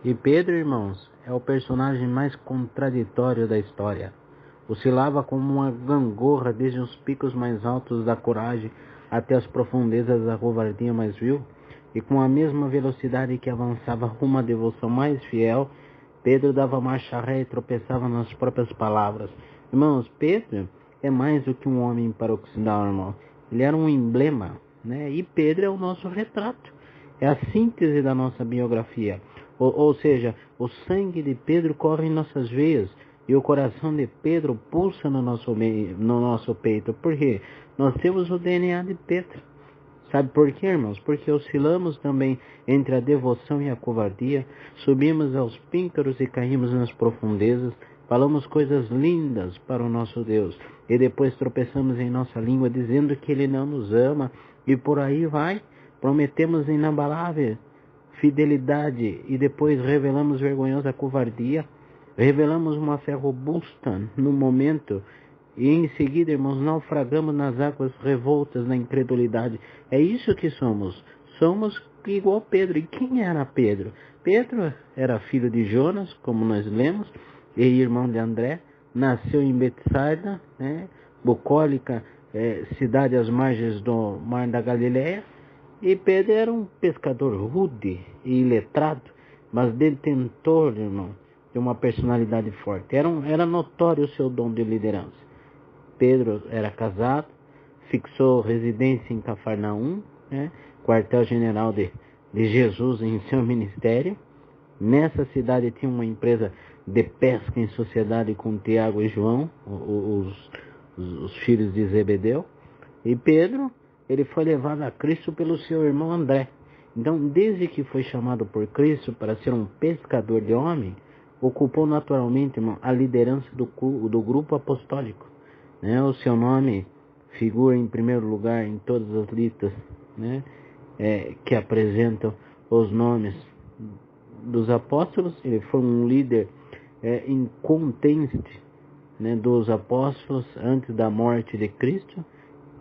E Pedro, irmãos, é o personagem mais contraditório da história. Oscilava como uma gangorra desde os picos mais altos da coragem até as profundezas da covardia mais vil, e com a mesma velocidade que avançava rumo à devoção mais fiel, Pedro dava marcha ré e tropeçava nas próprias palavras. Irmãos, Pedro é mais do que um homem paroxidal, irmão. Ele era um emblema, né? E Pedro é o nosso retrato. É a síntese da nossa biografia. Ou seja, o sangue de Pedro corre em nossas veias e o coração de Pedro pulsa no nosso peito. Por quê? Nós temos o DNA de Pedro. Sabe por quê, irmãos? Porque oscilamos também entre a devoção e a covardia, subimos aos píncaros e caímos nas profundezas, falamos coisas lindas para o nosso Deus e depois tropeçamos em nossa língua dizendo que Ele não nos ama e por aí vai. Prometemos inabalável fidelidade e depois revelamos vergonhosa covardia. Revelamos uma fé robusta no momento e em seguida, irmãos, naufragamos nas águas revoltas da incredulidade. É isso que somos. Somos igual Pedro. E quem era Pedro? Pedro era filho de Jonas, como nós lemos, e irmão de André. Nasceu em Betsaida, né, bucólica, cidade às margens do mar da Galileia. E Pedro era um pescador rude e iletrado, mas detentor, irmão, de uma personalidade forte. Era notório o seu dom de liderança. Pedro era casado, fixou residência em Cafarnaum, né, quartel-general de Jesus em seu ministério. Nessa cidade tinha uma empresa de pesca em sociedade com Tiago e João, os filhos de Zebedeu. E Pedro, ele foi levado a Cristo pelo seu irmão André. Então, desde que foi chamado por Cristo para ser um pescador de homem, ocupou naturalmente, irmão, a liderança do grupo apostólico. Né? O seu nome figura em primeiro lugar em todas as listas, né, que apresentam os nomes dos apóstolos. Ele foi um líder inconteste, né, dos apóstolos antes da morte de Cristo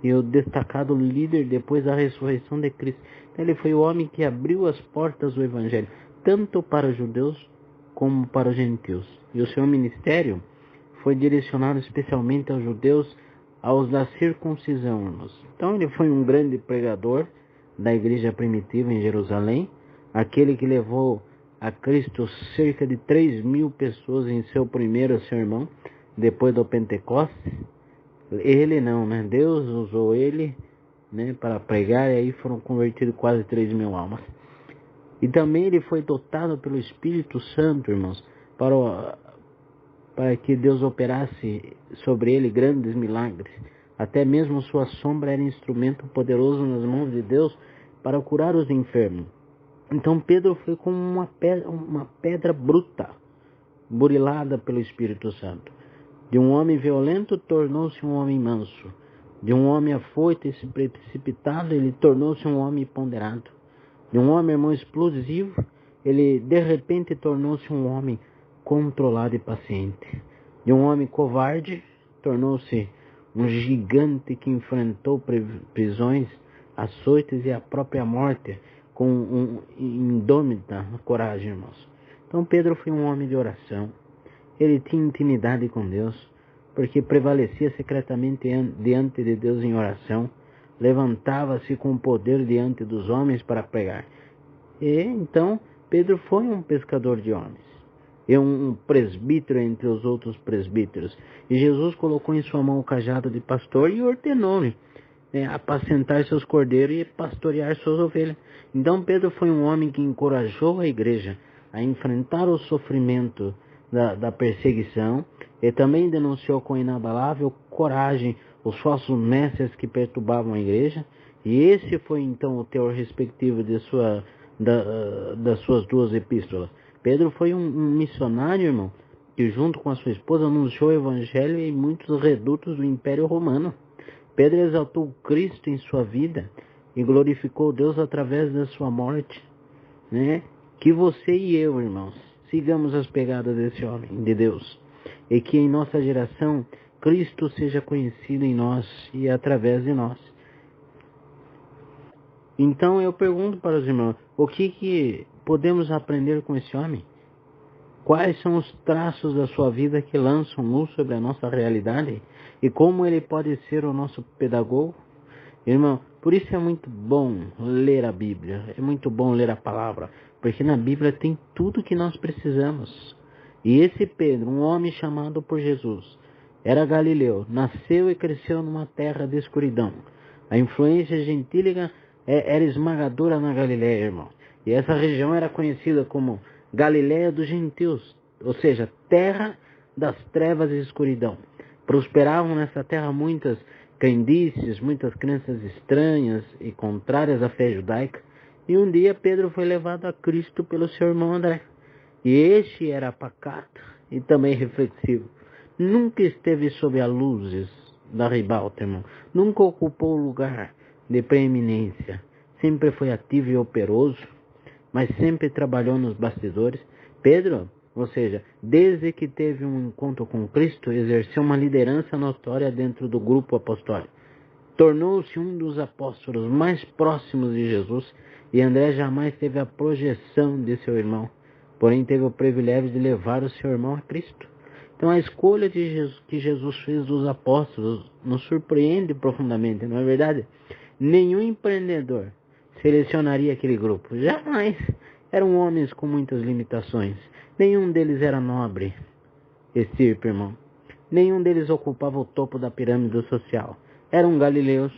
e o destacado líder depois da ressurreição de Cristo. Então, ele foi o homem que abriu as portas do Evangelho, tanto para os judeus como para os gentios. E o seu ministério foi direcionado especialmente aos judeus, aos da circuncisão, irmãos. Então ele foi um grande pregador da igreja primitiva em Jerusalém, aquele que levou a Cristo cerca de 3.000 pessoas em seu primeiro sermão, depois do Pentecostes. Ele não, né? Deus usou ele, né, para pregar, e aí foram convertidos quase 3.000 almas. E também ele foi dotado pelo Espírito Santo, irmãos, para que Deus operasse sobre ele grandes milagres. Até mesmo sua sombra era instrumento poderoso nas mãos de Deus para curar os enfermos. Então Pedro foi como uma pedra bruta, burilada pelo Espírito Santo. De um homem violento tornou-se um homem manso. De um homem afoito e precipitado, ele tornou-se um homem ponderado. De um homem, irmão, explosivo, ele de repente tornou-se um homem controlado e paciente. De um homem covarde, tornou-se um gigante que enfrentou prisões, açoites e a própria morte com indômita coragem, irmãos. Então Pedro foi um homem de oração. Ele tinha intimidade com Deus, porque prevalecia secretamente diante de Deus em oração, levantava-se com poder diante dos homens para pregar. E então Pedro foi um pescador de homens, e um presbítero entre os outros presbíteros. E Jesus colocou em sua mão o cajado de pastor e ordenou-lhe apacentar seus cordeiros e pastorear suas ovelhas. Então Pedro foi um homem que encorajou a igreja a enfrentar o sofrimento da perseguição, e também denunciou com inabalável coragem os falsos mestres que perturbavam a igreja. E esse foi então o teor respectivo das suas duas epístolas. Pedro foi um missionário, irmão, que junto com a sua esposa anunciou o evangelho em muitos redutos do Império Romano. Pedro exaltou Cristo em sua vida e glorificou Deus através da sua morte, né? Que você e eu, irmãos, sigamos as pegadas desse homem de Deus, e que em nossa geração Cristo seja conhecido em nós e através de nós. Então eu pergunto para os irmãos, o que podemos aprender com esse homem? Quais são os traços da sua vida que lançam luz sobre a nossa realidade? E como ele pode ser o nosso pedagogo? Irmão, por isso é muito bom ler a Bíblia, é muito bom ler a palavra, porque na Bíblia tem tudo que nós precisamos. E esse Pedro, um homem chamado por Jesus, era galileu, nasceu e cresceu numa terra de escuridão. A influência gentílica era esmagadora na Galiléia, irmão. E essa região era conhecida como Galiléia dos gentios, ou seja, terra das trevas e escuridão. Prosperavam nessa terra muitas crendices, muitas crenças estranhas e contrárias à fé judaica. E um dia Pedro foi levado a Cristo pelo seu irmão André. E este era pacato e também reflexivo. Nunca esteve sob as luzes da ribalta, irmão. Nunca ocupou lugar de preeminência. Sempre foi ativo e operoso, mas sempre trabalhou nos bastidores. Pedro, ou seja, desde que teve um encontro com Cristo, exerceu uma liderança notória dentro do grupo apostólico. Tornou-se um dos apóstolos mais próximos de Jesus, e André jamais teve a projeção de seu irmão, porém teve o privilégio de levar o seu irmão a Cristo. Então a escolha que Jesus fez dos apóstolos nos surpreende profundamente, não é verdade? Nenhum empreendedor selecionaria aquele grupo, jamais. Eram homens com muitas limitações. Nenhum deles era nobre, estirpe, irmão. Nenhum deles ocupava o topo da pirâmide social. Eram galileus,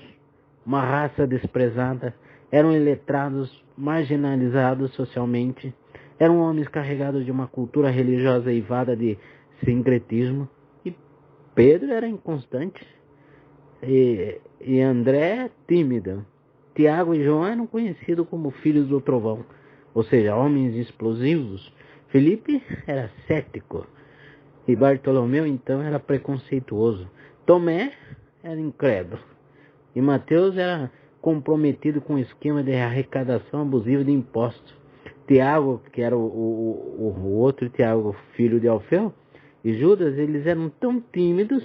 uma raça desprezada. Eram iletrados, marginalizados socialmente. Eram homens carregados de uma cultura religiosa eivada de sincretismo. E Pedro era inconstante. E André tímido. Tiago e João eram conhecidos como filhos do trovão, ou seja, homens explosivos. Felipe era cético. E Bartolomeu, então, era preconceituoso. Tomé era incrédulo. E Mateus era comprometido com o esquema de arrecadação abusiva de impostos. Tiago, que era o outro Tiago, filho de Alfeu, e Judas, eles eram tão tímidos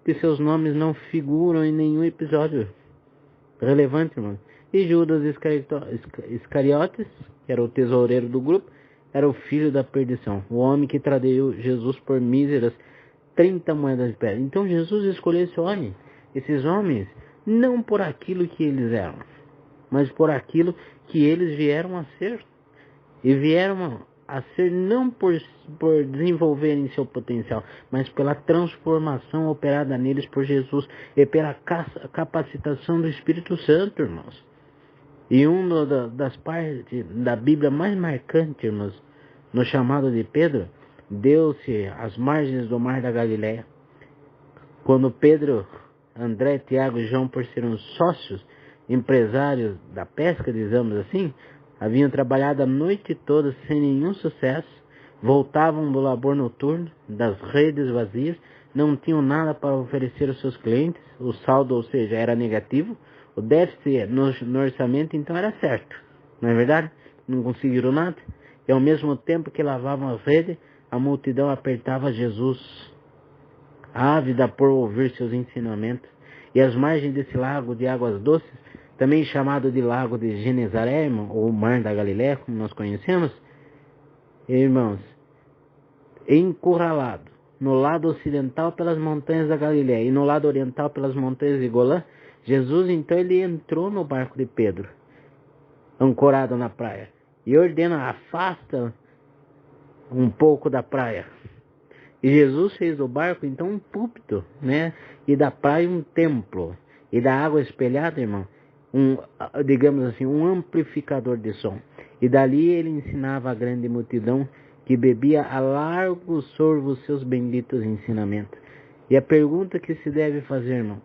que seus nomes não figuram em nenhum episódio relevante, irmão. E Judas Iscariotes, que era o tesoureiro do grupo, era o filho da perdição, o homem que traiu Jesus por míseras 30 moedas de pedra. Então Jesus escolheu esses homens, não por aquilo que eles eram, mas por aquilo que eles vieram a ser. E vieram a ser não por desenvolverem seu potencial, mas pela transformação operada neles por Jesus e pela capacitação do Espírito Santo, irmãos. E uma das partes da Bíblia mais marcantes, irmãos, no chamado de Pedro, deu-se às margens do mar da Galiléia. Quando Pedro, André, Tiago e João, por serem sócios, empresários da pesca, dizemos assim, haviam trabalhado a noite toda sem nenhum sucesso, voltavam do labor noturno, das redes vazias, não tinham nada para oferecer aos seus clientes, o saldo, ou seja, era negativo, o déficit no orçamento então era certo, não é verdade? Não conseguiram nada. E ao mesmo tempo que lavavam as redes, a multidão apertava Jesus, ávida por ouvir seus ensinamentos. E às margens desse lago de águas doces, também chamado de lago de Genezaré, ou mar da Galiléia, como nós conhecemos, irmãos, encurralado no lado ocidental pelas montanhas da Galiléia e no lado oriental pelas montanhas de Golã, Jesus então ele entrou no barco de Pedro, ancorado na praia, e ordena: afasta um pouco da praia. E Jesus fez do barco então um púlpito, né? E da praia um templo, e da água espelhada, irmão, digamos assim, um amplificador de som. E dali ele ensinava a grande multidão, que bebia a largos sorvos seus benditos ensinamentos. E a pergunta que se deve fazer, irmão,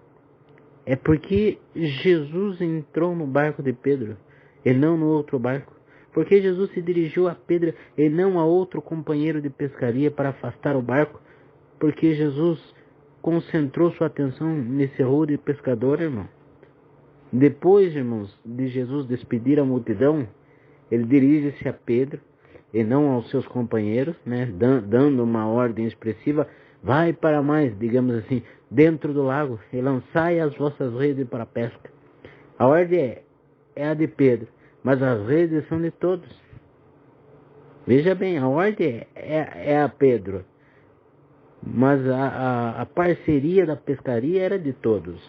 é por que Jesus entrou no barco de Pedro e não no outro barco? Por que Jesus se dirigiu a Pedro e não a outro companheiro de pescaria para afastar o barco? Porque Jesus concentrou sua atenção nesse rude pescador, irmão. Depois, irmãos, de Jesus despedir a multidão, ele dirige-se a Pedro e não aos seus companheiros, né, dando uma ordem expressiva: vai para mais, digamos assim, dentro do lago e lançai as vossas redes para a pesca. A ordem é a de Pedro, mas as redes são de todos. Veja bem, a ordem é a Pedro, mas a parceria da pescaria era de todos.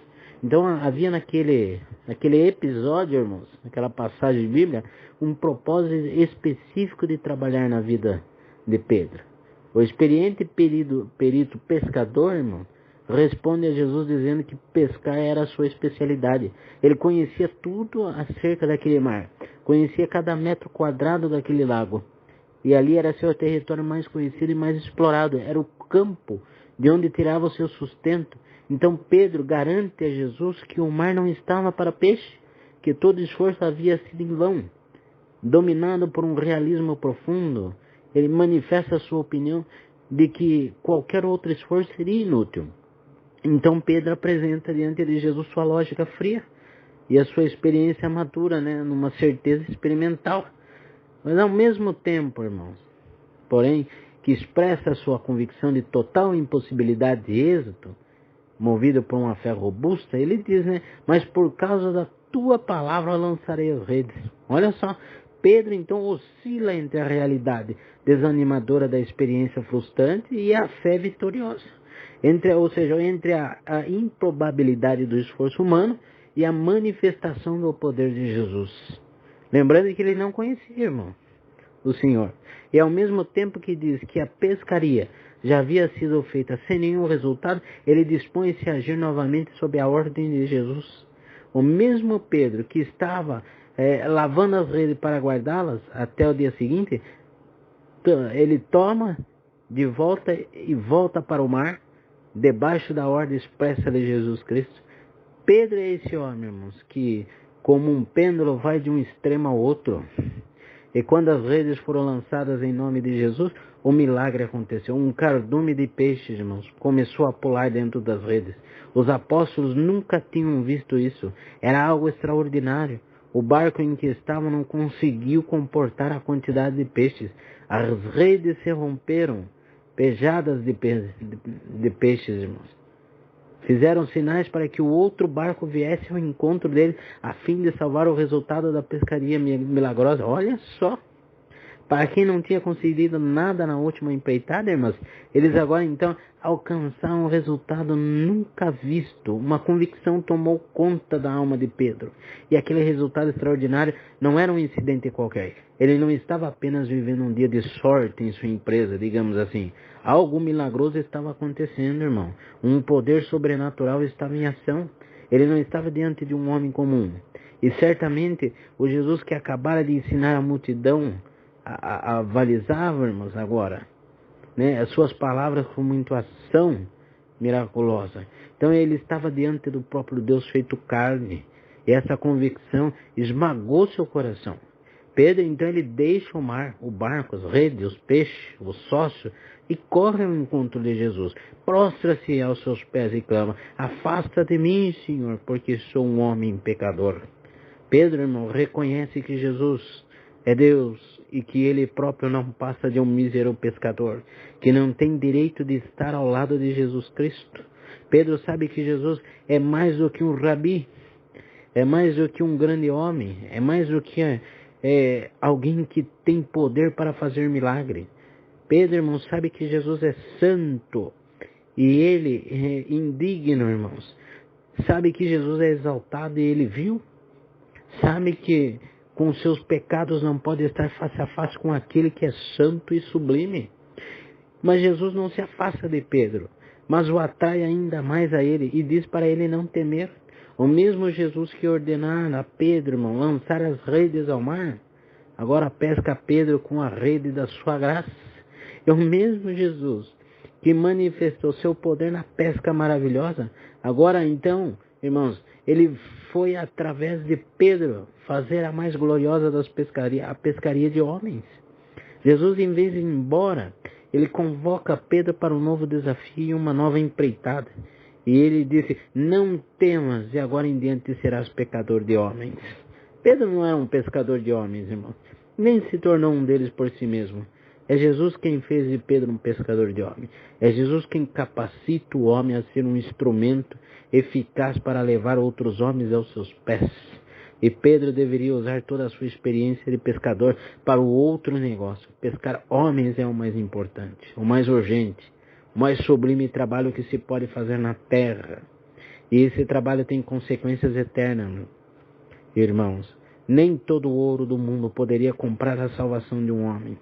Então havia naquele episódio, irmãos, naquela passagem de Bíblia, um propósito específico de trabalhar na vida de Pedro. O experiente perito pescador, irmão, responde a Jesus dizendo que pescar era a sua especialidade. Ele conhecia tudo acerca daquele mar, conhecia cada metro quadrado daquele lago. E ali era seu território mais conhecido e mais explorado. Era o campo de onde tirava o seu sustento. Então Pedro garante a Jesus que o mar não estava para peixe, que todo esforço havia sido em vão. Dominado por um realismo profundo, ele manifesta a sua opinião de que qualquer outro esforço seria inútil. Então Pedro apresenta diante de Jesus sua lógica fria e a sua experiência madura, numa certeza experimental. Mas ao mesmo tempo, irmãos, porém, que expressa a sua convicção de total impossibilidade de êxito, movido por uma fé robusta, ele diz, mas por causa da tua palavra lançarei as redes. Olha só, Pedro então oscila entre a realidade desanimadora da experiência frustrante e a fé vitoriosa. Entre a improbabilidade do esforço humano e a manifestação do poder de Jesus. Lembrando que ele não conhecia, irmão, o Senhor. E ao mesmo tempo que diz que a pescaria já havia sido feita sem nenhum resultado, ele dispõe-se a agir novamente sob a ordem de Jesus. O mesmo Pedro que estava lavando as redes para guardá-las até o dia seguinte, ele toma de volta e volta para o mar, debaixo da ordem expressa de Jesus Cristo. Pedro é esse homem, irmãos, que como um pêndulo vai de um extremo ao outro. E quando as redes foram lançadas em nome de Jesus, o milagre aconteceu. Um cardume de peixes, irmãos, começou a pular dentro das redes. Os apóstolos nunca tinham visto isso. Era algo extraordinário. O barco em que estavam não conseguiu comportar a quantidade de peixes. As redes se romperam, pejadas de peixes, irmãos. Fizeram sinais para que o outro barco viesse ao encontro dele, a fim de salvar o resultado da pescaria milagrosa. Olha só, para quem não tinha conseguido nada na última empreitada, irmãos, eles agora então alcançaram um resultado nunca visto. Uma convicção tomou conta da alma de Pedro. E aquele resultado extraordinário não era um incidente qualquer. Ele não estava apenas vivendo um dia de sorte em sua empresa, digamos assim. Algo milagroso estava acontecendo, irmão. Um poder sobrenatural estava em ação. Ele não estava diante de um homem comum. E certamente o Jesus que acabara de ensinar a multidão a avalizava, irmãos, agora, as suas palavras com muita ação miraculosa. Então ele estava diante do próprio Deus feito carne. E essa convicção esmagou seu coração. Pedro, então, ele deixa o mar, o barco, as redes, os peixes, o sócio, e corre ao encontro de Jesus. Prostra-se aos seus pés e clama: afasta de mim, Senhor, porque sou um homem pecador. Pedro, irmão, reconhece que Jesus é Deus e que ele próprio não passa de um mísero pescador, que não tem direito de estar ao lado de Jesus Cristo. Pedro sabe que Jesus é mais do que um rabi, é mais do que um grande homem, é mais do que alguém que tem poder para fazer milagre. Pedro, irmão, sabe que Jesus é santo e ele é indigno, irmãos. Sabe que Jesus é exaltado e ele viu. Sabe que com seus pecados não pode estar face a face com aquele que é santo e sublime. Mas Jesus não se afasta de Pedro, mas o atrai ainda mais a ele e diz para ele não temer. O mesmo Jesus que ordenara a Pedro, irmão, lançar as redes ao mar, agora pesca Pedro com a rede da sua graça. É o mesmo Jesus que manifestou seu poder na pesca maravilhosa. Agora então, irmãos, ele foi através de Pedro fazer a mais gloriosa das pescarias, a pescaria de homens. Jesus, em vez de ir embora, ele convoca Pedro para um novo desafio e uma nova empreitada. E ele disse: não temas, e agora em diante serás pescador de homens. Pedro não era um pescador de homens, irmão. Nem se tornou um deles por si mesmo. É Jesus quem fez de Pedro um pescador de homens. É Jesus quem capacita o homem a ser um instrumento eficaz para levar outros homens aos seus pés. E Pedro deveria usar toda a sua experiência de pescador para o outro negócio. Pescar homens é o mais importante, o mais urgente, o mais sublime trabalho que se pode fazer na terra. E esse trabalho tem consequências eternas, irmãos. Nem todo o ouro do mundo poderia comprar a salvação de um homem.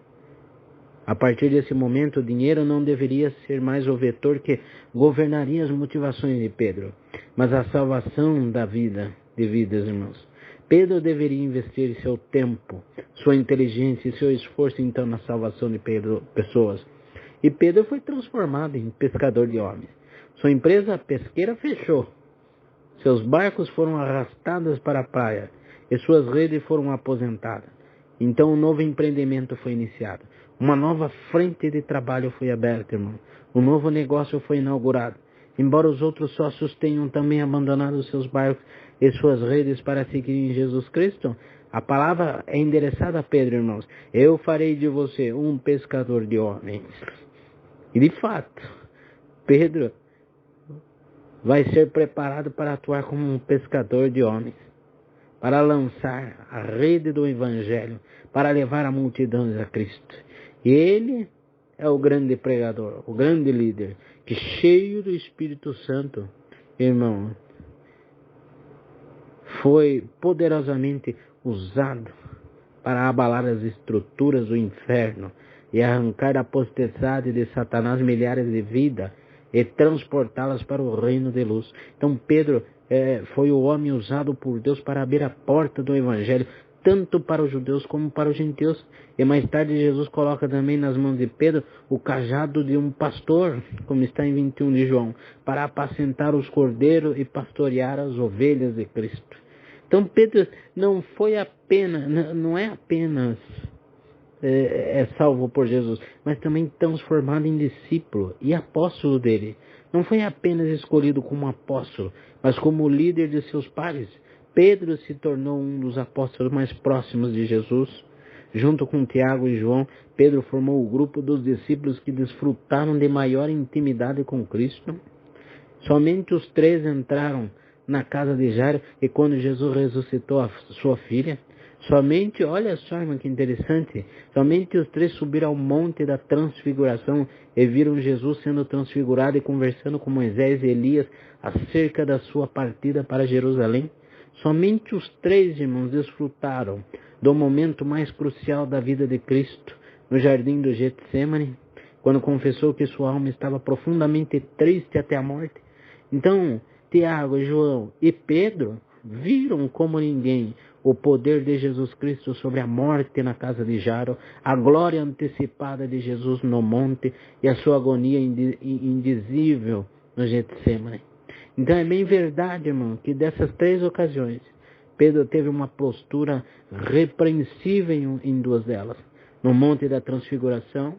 A partir desse momento, o dinheiro não deveria ser mais o vetor que governaria as motivações de Pedro, mas a salvação da vida, de vidas, irmãos. Pedro deveria investir seu tempo, sua inteligência e seu esforço então na salvação de pessoas. E Pedro foi transformado em pescador de homens. Sua empresa pesqueira fechou. Seus barcos foram arrastados para a praia e suas redes foram aposentadas. Então um novo empreendimento foi iniciado. Uma nova frente de trabalho foi aberta, irmão. Um novo negócio foi inaugurado. Embora os outros sócios tenham também abandonado seus barcos e suas redes para seguirem Jesus Cristo, a palavra é endereçada a Pedro, irmãos. Eu farei de você um pescador de homens. E de fato, Pedro vai ser preparado para atuar como um pescador de homens, para lançar a rede do Evangelho, para levar a multidão a Cristo. E ele é o grande pregador, o grande líder, que cheio do Espírito Santo, irmão, foi poderosamente usado para abalar as estruturas do inferno e arrancar da potestade de Satanás milhares de vidas e transportá-las para o reino de luz. Então Pedro foi o homem usado por Deus para abrir a porta do Evangelho, tanto para os judeus como para os gentios. E mais tarde Jesus coloca também nas mãos de Pedro o cajado de um pastor, como está em 21 de João, para apacentar os cordeiros e pastorear as ovelhas de Cristo. Então Pedro não é apenas salvo por Jesus, mas também transformado em discípulo e apóstolo dele. Não foi apenas escolhido como apóstolo, mas como líder de seus pares. Pedro se tornou um dos apóstolos mais próximos de Jesus. Junto com Tiago e João, Pedro formou o grupo dos discípulos que desfrutaram de maior intimidade com Cristo. Somente os 3 entraram na casa de Jairo e quando Jesus ressuscitou a sua filha. Olha só, irmão, que interessante, somente os 3 subiram ao monte da transfiguração e viram Jesus sendo transfigurado e conversando com Moisés e Elias acerca da sua partida para Jerusalém. Somente os 3, irmãos, desfrutaram do momento mais crucial da vida de Cristo, no jardim do Getsemane, quando confessou que sua alma estava profundamente triste até a morte. Então, Tiago, João e Pedro viram como ninguém o poder de Jesus Cristo sobre a morte na casa de Jairo, a glória antecipada de Jesus no monte e a sua agonia indizível no Getsemane. Então é bem verdade, irmão, que dessas 3 ocasiões, Pedro teve uma postura repreensível em 2 delas. No monte da transfiguração,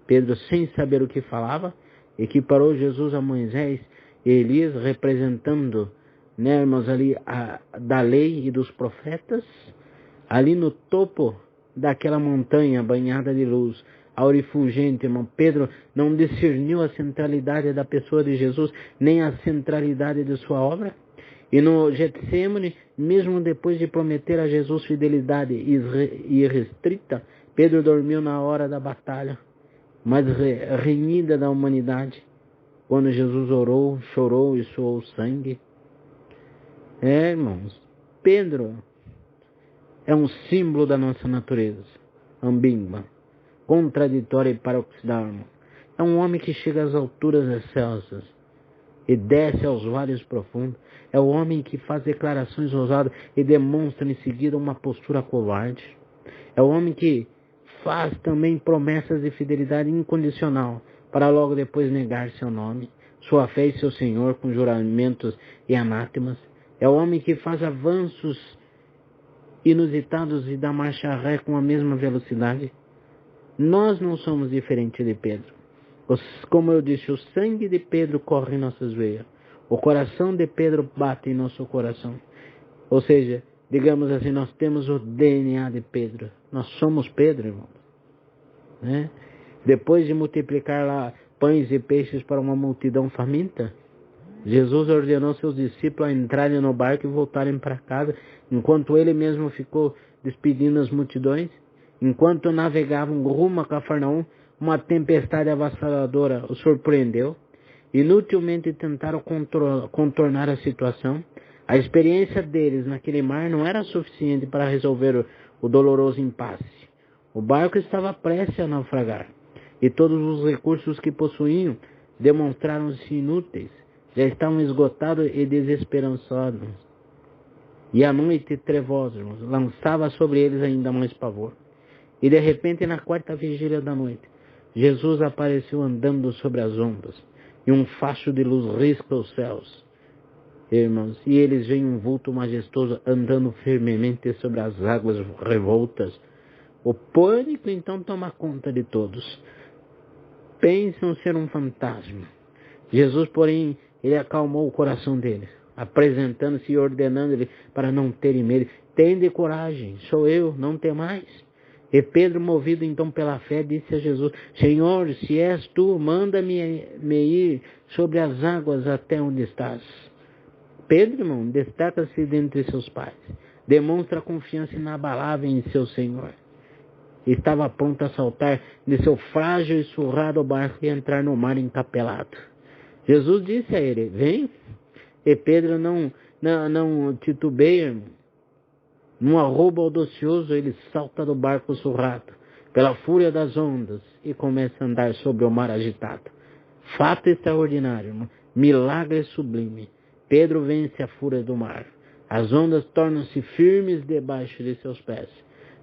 Pedro, sem saber o que falava, equiparou Jesus a Moisés e Elias, representando, irmãos, ali da lei e dos profetas, ali no topo daquela montanha banhada de luz, aurifulgente, irmão. Pedro não discerniu a centralidade da pessoa de Jesus, nem a centralidade de sua obra. E no Getsemane, mesmo depois de prometer a Jesus fidelidade irrestrita, Pedro dormiu na hora da batalha mais renhida da humanidade, quando Jesus orou, chorou e suou sangue. Irmãos, Pedro é um símbolo da nossa natureza, ambígua, contraditória e paroxidal. É um homem que chega às alturas excelsas e desce aos vales profundos. É o homem que faz declarações ousadas e demonstra em seguida uma postura covarde. É o homem que faz também promessas de fidelidade incondicional para logo depois negar seu nome, sua fé e seu Senhor com juramentos e anátemas. É o homem que faz avanços inusitados e dá marcha ré com a mesma velocidade. Nós não somos diferentes de Pedro. Como eu disse, o sangue de Pedro corre em nossas veias. O coração de Pedro bate em nosso coração. Ou seja, digamos assim, nós temos o DNA de Pedro. Nós somos Pedro, irmãos. Depois de multiplicar lá pães e peixes para uma multidão faminta, Jesus ordenou seus discípulos a entrarem no barco e voltarem para casa, enquanto ele mesmo ficou despedindo as multidões. Enquanto navegavam rumo a Cafarnaum, uma tempestade avassaladora os surpreendeu. Inutilmente tentaram contornar a situação. A experiência deles naquele mar não era suficiente para resolver o doloroso impasse. O barco estava prestes a naufragar, e todos os recursos que possuíam demonstraram-se inúteis. Já estavam esgotados e desesperançados. E a noite trevosa lançava sobre eles ainda mais pavor. E de repente, na quarta vigília da noite, Jesus apareceu andando sobre as ondas, e um facho de luz risca os céus. Irmãos, e eles veem um vulto majestoso andando firmemente sobre as águas revoltas. O pânico então toma conta de todos. Pensam ser um fantasma. Jesus, porém, ele acalmou o coração deles, apresentando-se e ordenando-lhe para não terem medo. Tende coragem, sou eu, não temais. E Pedro, movido então pela fé, disse a Jesus: Senhor, se és tu, manda-me ir sobre as águas até onde estás. Pedro, irmão, destaca-se dentre seus pais. Demonstra confiança inabalável em seu Senhor. Estava pronto a saltar de seu frágil e surrado barco e entrar no mar encapelado. Jesus disse a ele: vem. E Pedro não titubeia, irmão. Num arrobo audacioso, ele salta do barco surrado pela fúria das ondas e começa a andar sobre o mar agitado. Fato extraordinário, irmão. Milagre sublime. Pedro vence a fúria do mar. As ondas tornam-se firmes debaixo de seus pés.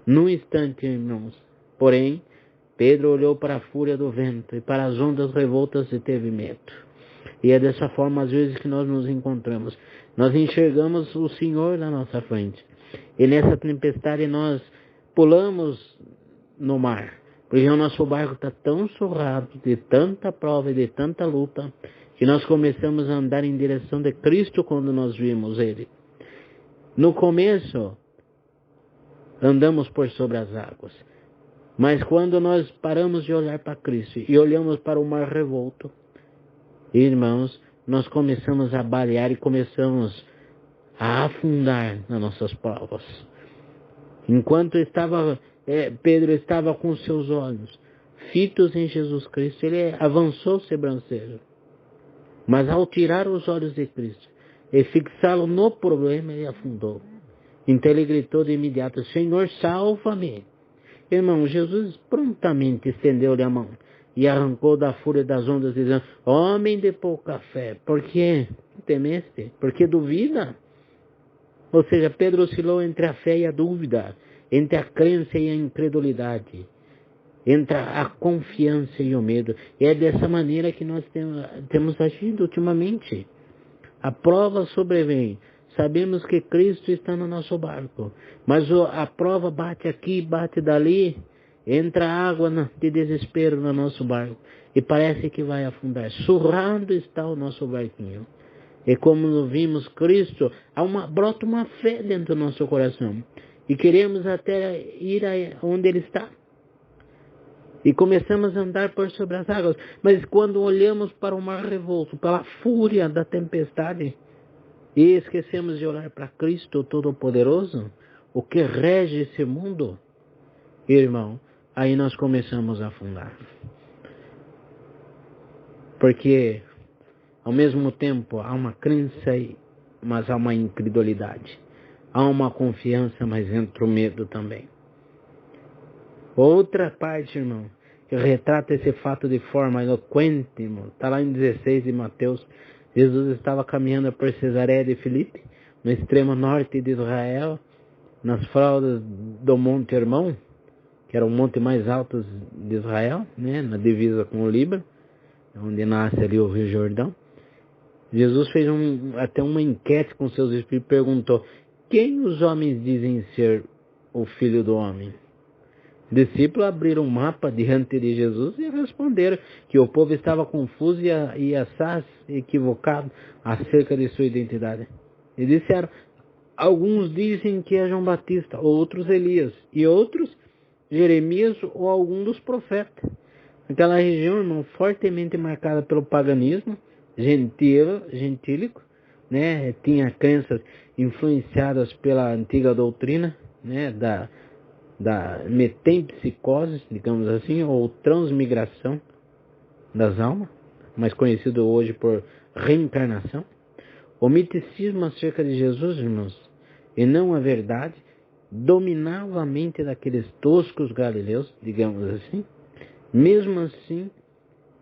Num instante, irmãos, porém, Pedro olhou para a fúria do vento e para as ondas revoltas e teve medo. E é dessa forma, às vezes, que nós nos encontramos. Nós enxergamos o Senhor na nossa frente. E nessa tempestade nós pulamos no mar. Porque o nosso barco está tão surrado de tanta prova e de tanta luta, que nós começamos a andar em direção de Cristo quando nós vimos Ele. No começo, andamos por sobre as águas. Mas quando nós paramos de olhar para Cristo e olhamos para o mar revolto, irmãos, nós começamos a balear e começamos a afundar nas nossas provas. Enquanto Pedro estava com seus olhos fitos em Jesus Cristo, ele avançou o sobrancelho. Mas ao tirar os olhos de Cristo e fixá-lo no problema, ele afundou. Então ele gritou de imediato: Senhor, salva-me. Irmão, Jesus prontamente estendeu-lhe a mão e arrancou da fúria das ondas, dizendo: homem de pouca fé, por que temeste? Por que duvida? Ou seja, Pedro oscilou entre a fé e a dúvida, entre a crença e a incredulidade, entre a confiança e o medo. E é dessa maneira que nós temos agido ultimamente. A prova sobrevém. Sabemos que Cristo está no nosso barco, mas a prova bate aqui, bate dali, entra água de desespero no nosso barco e parece que vai afundar. Surrado está o nosso barquinho. E como vimos Cristo, brota uma fé dentro do nosso coração. E queremos até ir onde Ele está. E começamos a andar por sobre as águas. Mas quando olhamos para o mar revolto, pela fúria da tempestade, e esquecemos de olhar para Cristo Todo-Poderoso, o que rege esse mundo, irmão, aí nós começamos a afundar. Porque ao mesmo tempo há uma crença, mas há uma incredulidade. Há uma confiança, mas entra o medo também. Outra parte, irmão, que retrata esse fato de forma eloquente, irmão, está lá em 16 de Mateus. Jesus estava caminhando por Cesareia de Filipe, no extremo norte de Israel, nas fraldas do Monte Hermão, que era o monte mais alto de Israel, né, na divisa com o Líbano, onde nasce ali o Rio Jordão. Jesus fez até uma enquete com seus espíritos e perguntou: quem os homens dizem ser o Filho do Homem? Discípulos abriram um mapa diante de Jesus e responderam que o povo estava confuso e assaz equivocado acerca de sua identidade. E disseram: alguns dizem que é João Batista, outros Elias, e outros Jeremias ou algum dos profetas. Aquela região, irmão, fortemente marcada pelo paganismo, gentílico, né? Tinha crenças influenciadas pela antiga doutrina, né? Da metempsicose, digamos assim, ou transmigração das almas, mais conhecido hoje por reencarnação. O miticismo acerca de Jesus, irmãos, e não a verdade, dominava a mente daqueles toscos galileus, digamos assim. Mesmo assim,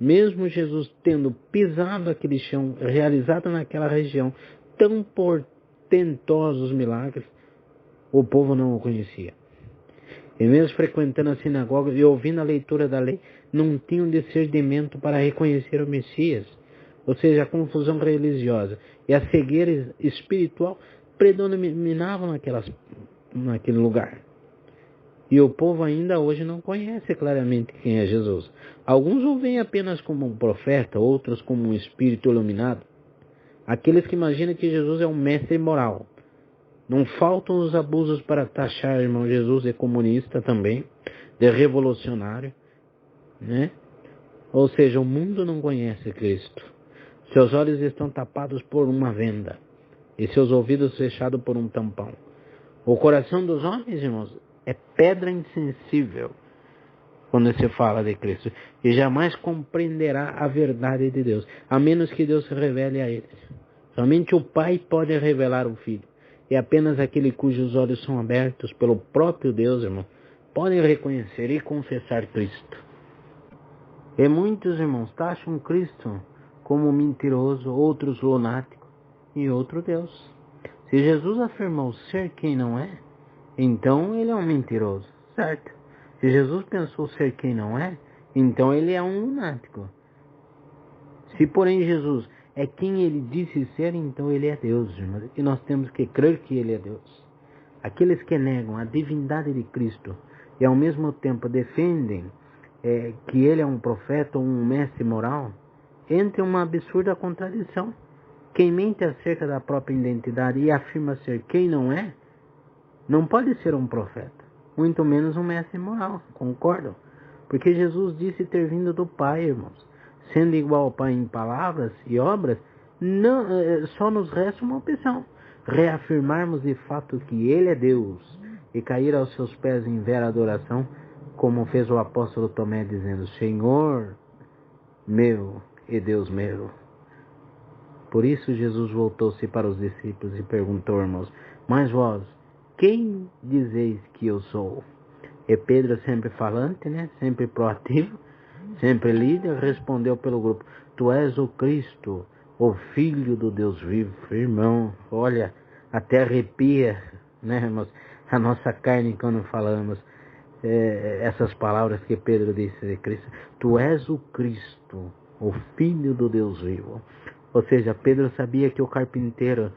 mesmo Jesus tendo pisado aquele chão, realizado naquela região tão portentosos milagres, o povo não o conhecia. E mesmo frequentando a sinagoga e ouvindo a leitura da lei, não tinham discernimento para reconhecer o Messias. Ou seja, a confusão religiosa e a cegueira espiritual predominavam naquele lugar. E o povo ainda hoje não conhece claramente quem é Jesus. Alguns o veem apenas como um profeta, outros como um espírito iluminado. Aqueles que imaginam que Jesus é um mestre moral. Não faltam os abusos para taxar, irmão, Jesus de comunista também, de revolucionário, né? Ou seja, o mundo não conhece Cristo. Seus olhos estão tapados por uma venda e seus ouvidos fechados por um tampão. O coração dos homens, irmãos, é pedra insensível quando se fala de Cristo e jamais compreenderá a verdade de Deus, a menos que Deus se revele a eles. Somente o Pai pode revelar o Filho. E apenas aquele cujos olhos são abertos pelo próprio Deus, irmão, podem reconhecer e confessar Cristo. E muitos, irmãos, taxam Cristo como mentiroso, outros lunático e outro Deus. Se Jesus afirmou ser quem não é, então ele é um mentiroso, certo? Se Jesus pensou ser quem não é, então ele é um lunático. Se, porém, Jesus é quem ele disse ser, então ele é Deus, irmãos. E nós temos que crer que ele é Deus. Aqueles que negam a divindade de Cristo e ao mesmo tempo defendem que ele é um profeta ou um mestre moral, entra em uma absurda contradição. Quem mente acerca da própria identidade e afirma ser quem não é, não pode ser um profeta, muito menos um mestre moral, concordam? Porque Jesus disse ter vindo do Pai, irmãos. Sendo igual ao Pai em palavras e obras, não, só nos resta uma opção: reafirmarmos de fato que Ele é Deus e cair aos seus pés em vera adoração, como fez o apóstolo Tomé, dizendo: Senhor meu e Deus meu. Por isso Jesus voltou-se para os discípulos e perguntou, irmãos: mas vós, quem dizeis que eu sou? E Pedro, sempre falante, né? Sempre proativo, sempre líder, respondeu pelo grupo: Tu és o Cristo, o Filho do Deus vivo. Irmão, olha, até arrepia, né, irmãos, a nossa carne quando falamos essas palavras que Pedro disse de Cristo. Tu és o Cristo, o Filho do Deus vivo. Ou seja, Pedro sabia que o carpinteiro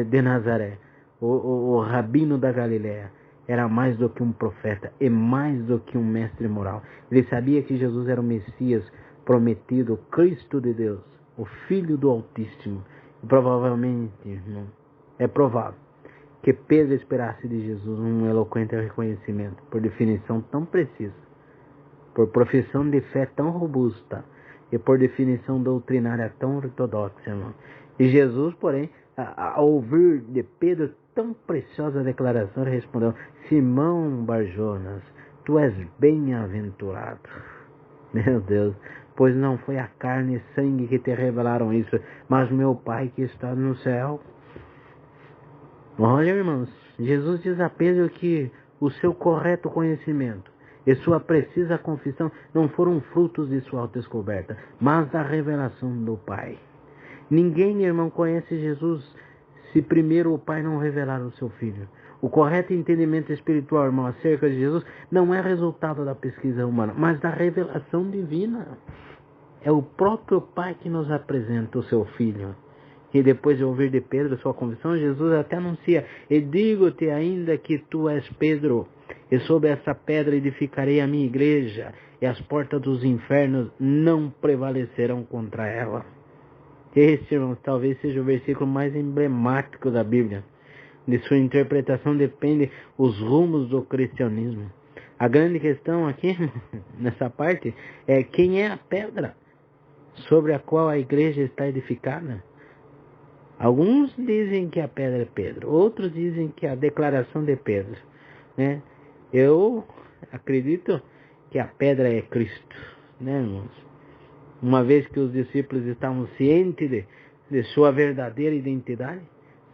de Nazaré, o rabino da Galileia, era mais do que um profeta e mais do que um mestre moral. Ele sabia que Jesus era o Messias prometido, o Cristo de Deus, o Filho do Altíssimo. E provavelmente, irmão, é provável que Pedro esperasse de Jesus um eloquente reconhecimento, por definição tão precisa, por profissão de fé tão robusta e por definição doutrinária tão ortodoxa, irmão. E Jesus, porém, ao ouvir de Pedro tão preciosa declaração, respondeu: Simão Barjonas, tu és bem-aventurado. Meu Deus, pois não foi a carne e sangue que te revelaram isso, mas meu Pai que está no céu. Olha, irmãos, Jesus diz a Pedro que o seu correto conhecimento e sua precisa confissão não foram frutos de sua autodescoberta, mas da revelação do Pai. Ninguém, irmão, conhece Jesus se primeiro o Pai não revelar o seu Filho. O correto entendimento espiritual, irmão, acerca de Jesus não é resultado da pesquisa humana, mas da revelação divina. É o próprio Pai que nos apresenta o seu Filho. E depois de ouvir de Pedro sua confissão, Jesus até anuncia: E digo-te ainda que tu és Pedro, e sobre essa pedra edificarei a minha igreja, e as portas dos infernos não prevalecerão contra ela. Este, irmãos, talvez seja o versículo mais emblemático da Bíblia. De sua interpretação depende os rumos do cristianismo. A grande questão aqui, nessa parte, é quem é a pedra. sobre a qual a igreja está edificada? Alguns dizem que a pedra é Pedro, outros dizem que a declaração de Pedro, né? Eu acredito que a pedra é Cristo, né, irmãos? Uma vez que os discípulos estavam cientes de sua verdadeira identidade,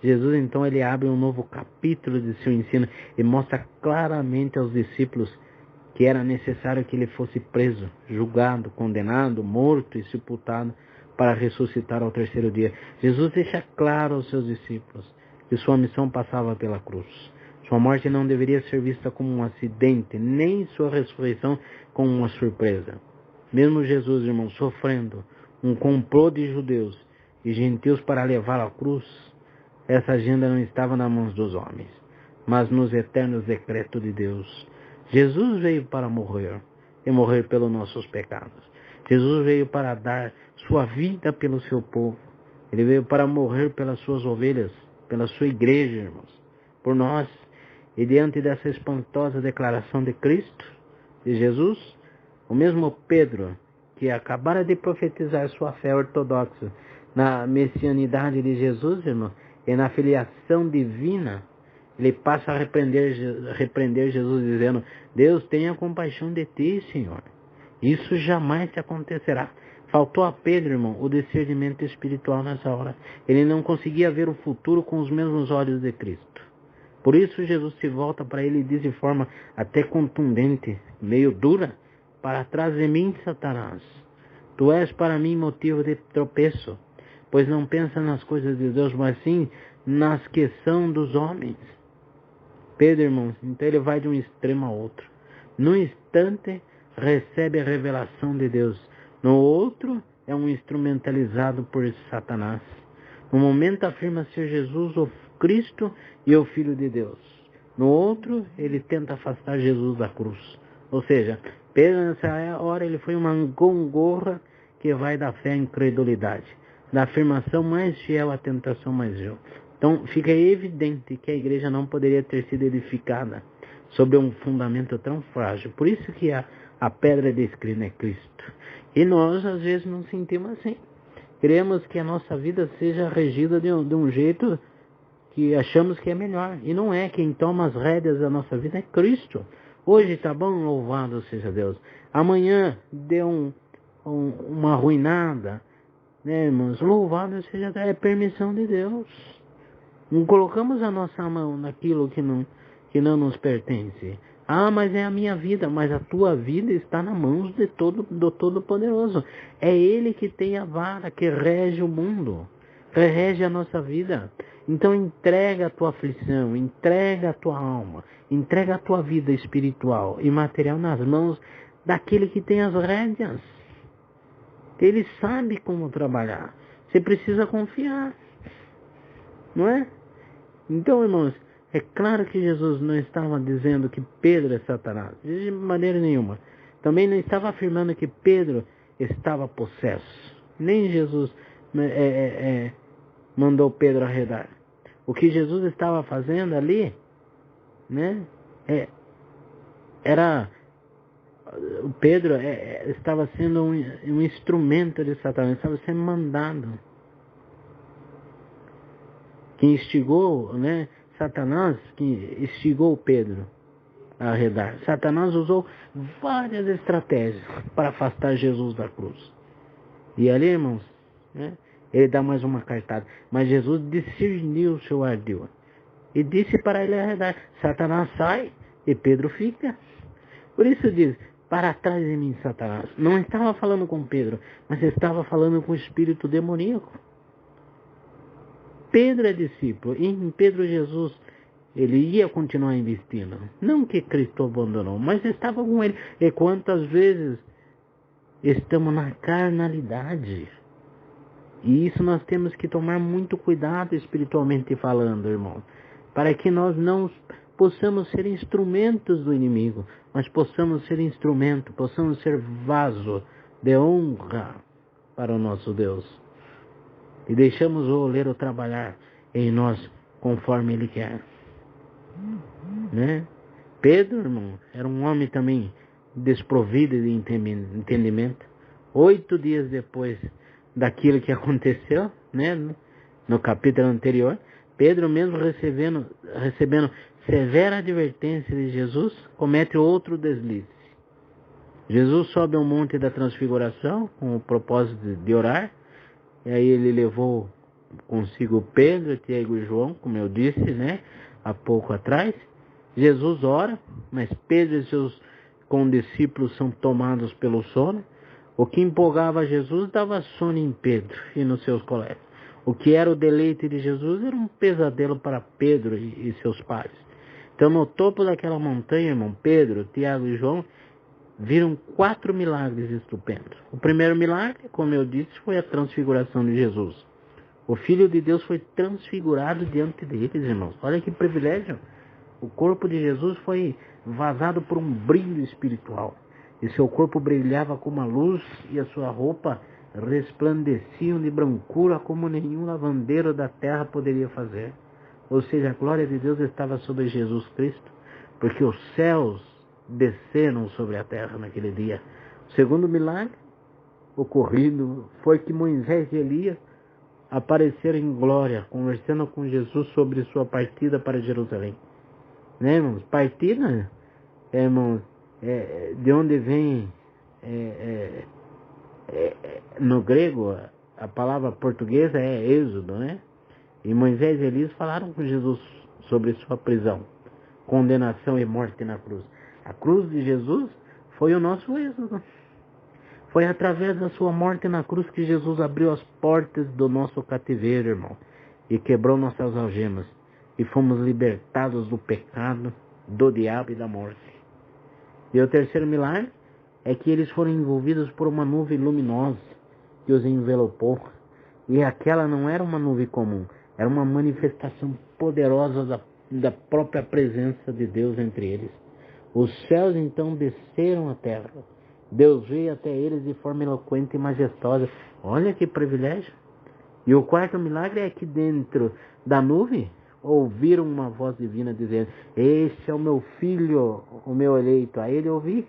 Jesus então ele abre um novo capítulo de seu ensino e mostra claramente aos discípulos que era necessário que ele fosse preso, julgado, condenado, morto e sepultado para ressuscitar ao terceiro dia. Jesus deixa claro aos seus discípulos que sua missão passava pela cruz. Sua morte não deveria ser vista como um acidente, nem sua ressurreição como uma surpresa. Mesmo Jesus, irmãos, sofrendo um complô de judeus e gentios para levá-lo à cruz, essa agenda não estava nas mãos dos homens, mas nos eternos decretos de Deus. Jesus veio para morrer, e morrer pelos nossos pecados. Jesus veio para dar sua vida pelo seu povo. Ele veio para morrer pelas suas ovelhas, pela sua igreja, irmãos, por nós. E diante dessa espantosa declaração de Cristo, de Jesus, o mesmo Pedro, que acabara de profetizar sua fé ortodoxa na messianidade de Jesus, irmão, e na filiação divina, ele passa a repreender Jesus, dizendo: Deus tenha compaixão de ti, Senhor. Isso jamais te acontecerá. Faltou a Pedro, irmão, o discernimento espiritual nessa hora. Ele não conseguia ver o futuro com os mesmos olhos de Cristo. Por isso Jesus se volta para ele e diz de forma até contundente, meio dura: para trás de mim, Satanás. Tu és para mim motivo de tropeço, pois não pensa nas coisas de Deus, mas sim nas que são dos homens. Pedro, irmãos, então ele vai de um extremo a outro. Num instante recebe a revelação de Deus, no outro é um instrumentalizado por Satanás. No momento afirma ser Jesus o Cristo e o Filho de Deus. No outro ele tenta afastar Jesus da cruz. Ou seja, Pedro nessa hora ele foi uma gangorra que vai da fé à incredulidade, da afirmação mais fiel à tentação mais vil. Então fica evidente que a igreja não poderia ter sido edificada sobre um fundamento tão frágil. Por isso que a pedra descrita é Cristo. E nós às vezes não sentimos assim. Queremos que a nossa vida seja regida de um jeito que achamos que é melhor. E não é. Quem toma as rédeas da nossa vida é Cristo. Hoje está bom, louvado seja Deus. Amanhã deu uma arruinada, né, irmãos? Louvado seja Deus. É permissão de Deus. Não colocamos a nossa mão naquilo que não nos pertence. Ah, mas é a minha vida. Mas a tua vida está nas mãos do Todo-Poderoso. É Ele que tem a vara, que rege o mundo, que rege a nossa vida. Então entrega a tua aflição, entrega a tua alma, entrega a tua vida espiritual e material nas mãos daquele que tem as rédeas. Ele sabe como trabalhar. Você precisa confiar, não é? Então, irmãos, é claro que Jesus não estava dizendo que Pedro é Satanás, de maneira nenhuma. Também não estava afirmando que Pedro estava possesso. Nem Jesus mandou Pedro arredar. O que Jesus estava fazendo ali, né, era... O Pedro estava sendo um instrumento de Satanás, estava sendo mandado. Quem instigou, né? Satanás que instigou Pedro a arredar. Satanás usou várias estratégias para afastar Jesus da cruz. E ali, irmãos, né, ele dá mais uma cartada. Mas Jesus discerniu o seu ardil e disse para ele arredar. Satanás sai e Pedro fica. Por isso diz: para trás de mim, Satanás. Não estava falando com Pedro, mas estava falando com o espírito demoníaco. Pedro é discípulo, e em Pedro Jesus ele ia continuar investindo. Não que Cristo abandonou, mas estava com ele. E quantas vezes estamos na carnalidade? E isso nós temos que tomar muito cuidado espiritualmente falando, irmão, para que nós não possamos ser instrumentos do inimigo, mas possamos ser instrumento, possamos ser vaso de honra para o nosso Deus. E deixamos o oleiro trabalhar em nós conforme ele quer, né? Pedro, irmão, era um homem também desprovido de entendimento. 8 dias depois daquilo que aconteceu, né, no capítulo anterior, Pedro, mesmo recebendo severa advertência de Jesus, comete outro deslize. Jesus sobe ao monte da transfiguração com o propósito de orar, e aí ele levou consigo Pedro, Tiago e João, como eu disse, né, há pouco atrás. Jesus ora, mas Pedro e seus condiscípulos são tomados pelo sono. O que empolgava Jesus dava sono em Pedro e nos seus colegas. O que era o deleite de Jesus era um pesadelo para Pedro e seus pares. Então, no topo daquela montanha, irmão, Pedro, Tiago e João viram 4 milagres estupendos. O primeiro milagre, como eu disse, foi a transfiguração de Jesus. O Filho de Deus foi transfigurado diante deles, irmãos. Olha que privilégio. O corpo de Jesus foi vazado por um brilho espiritual. E seu corpo brilhava como a luz e a sua roupa resplandeciam de brancura como nenhum lavandeiro da terra poderia fazer. Ou seja, a glória de Deus estava sobre Jesus Cristo, porque os céus desceram sobre a terra naquele dia. O segundo milagre ocorrido foi que Moisés e Elias apareceram em glória, conversando com Jesus sobre sua partida para Jerusalém. Né, irmãos? Partida, irmãos, de onde vem, no grego, a palavra portuguesa é êxodo, né? E Moisés e Elias falaram com Jesus sobre sua prisão, condenação e morte na cruz. A cruz de Jesus foi o nosso êxodo. Foi através da sua morte na cruz que Jesus abriu as portas do nosso cativeiro, irmão, e quebrou nossas algemas. E fomos libertados do pecado, do diabo e da morte. E o terceiro milagre é que eles foram envolvidos por uma nuvem luminosa que os envelopou. E aquela não era uma nuvem comum, era uma manifestação poderosa da própria presença de Deus entre eles. Os céus então desceram à terra. Deus veio até eles de forma eloquente e majestosa. Olha que privilégio. E o quarto milagre é que dentro da nuvem ouviram uma voz divina dizendo: "Este é o meu filho, o meu eleito." A ele ouvi.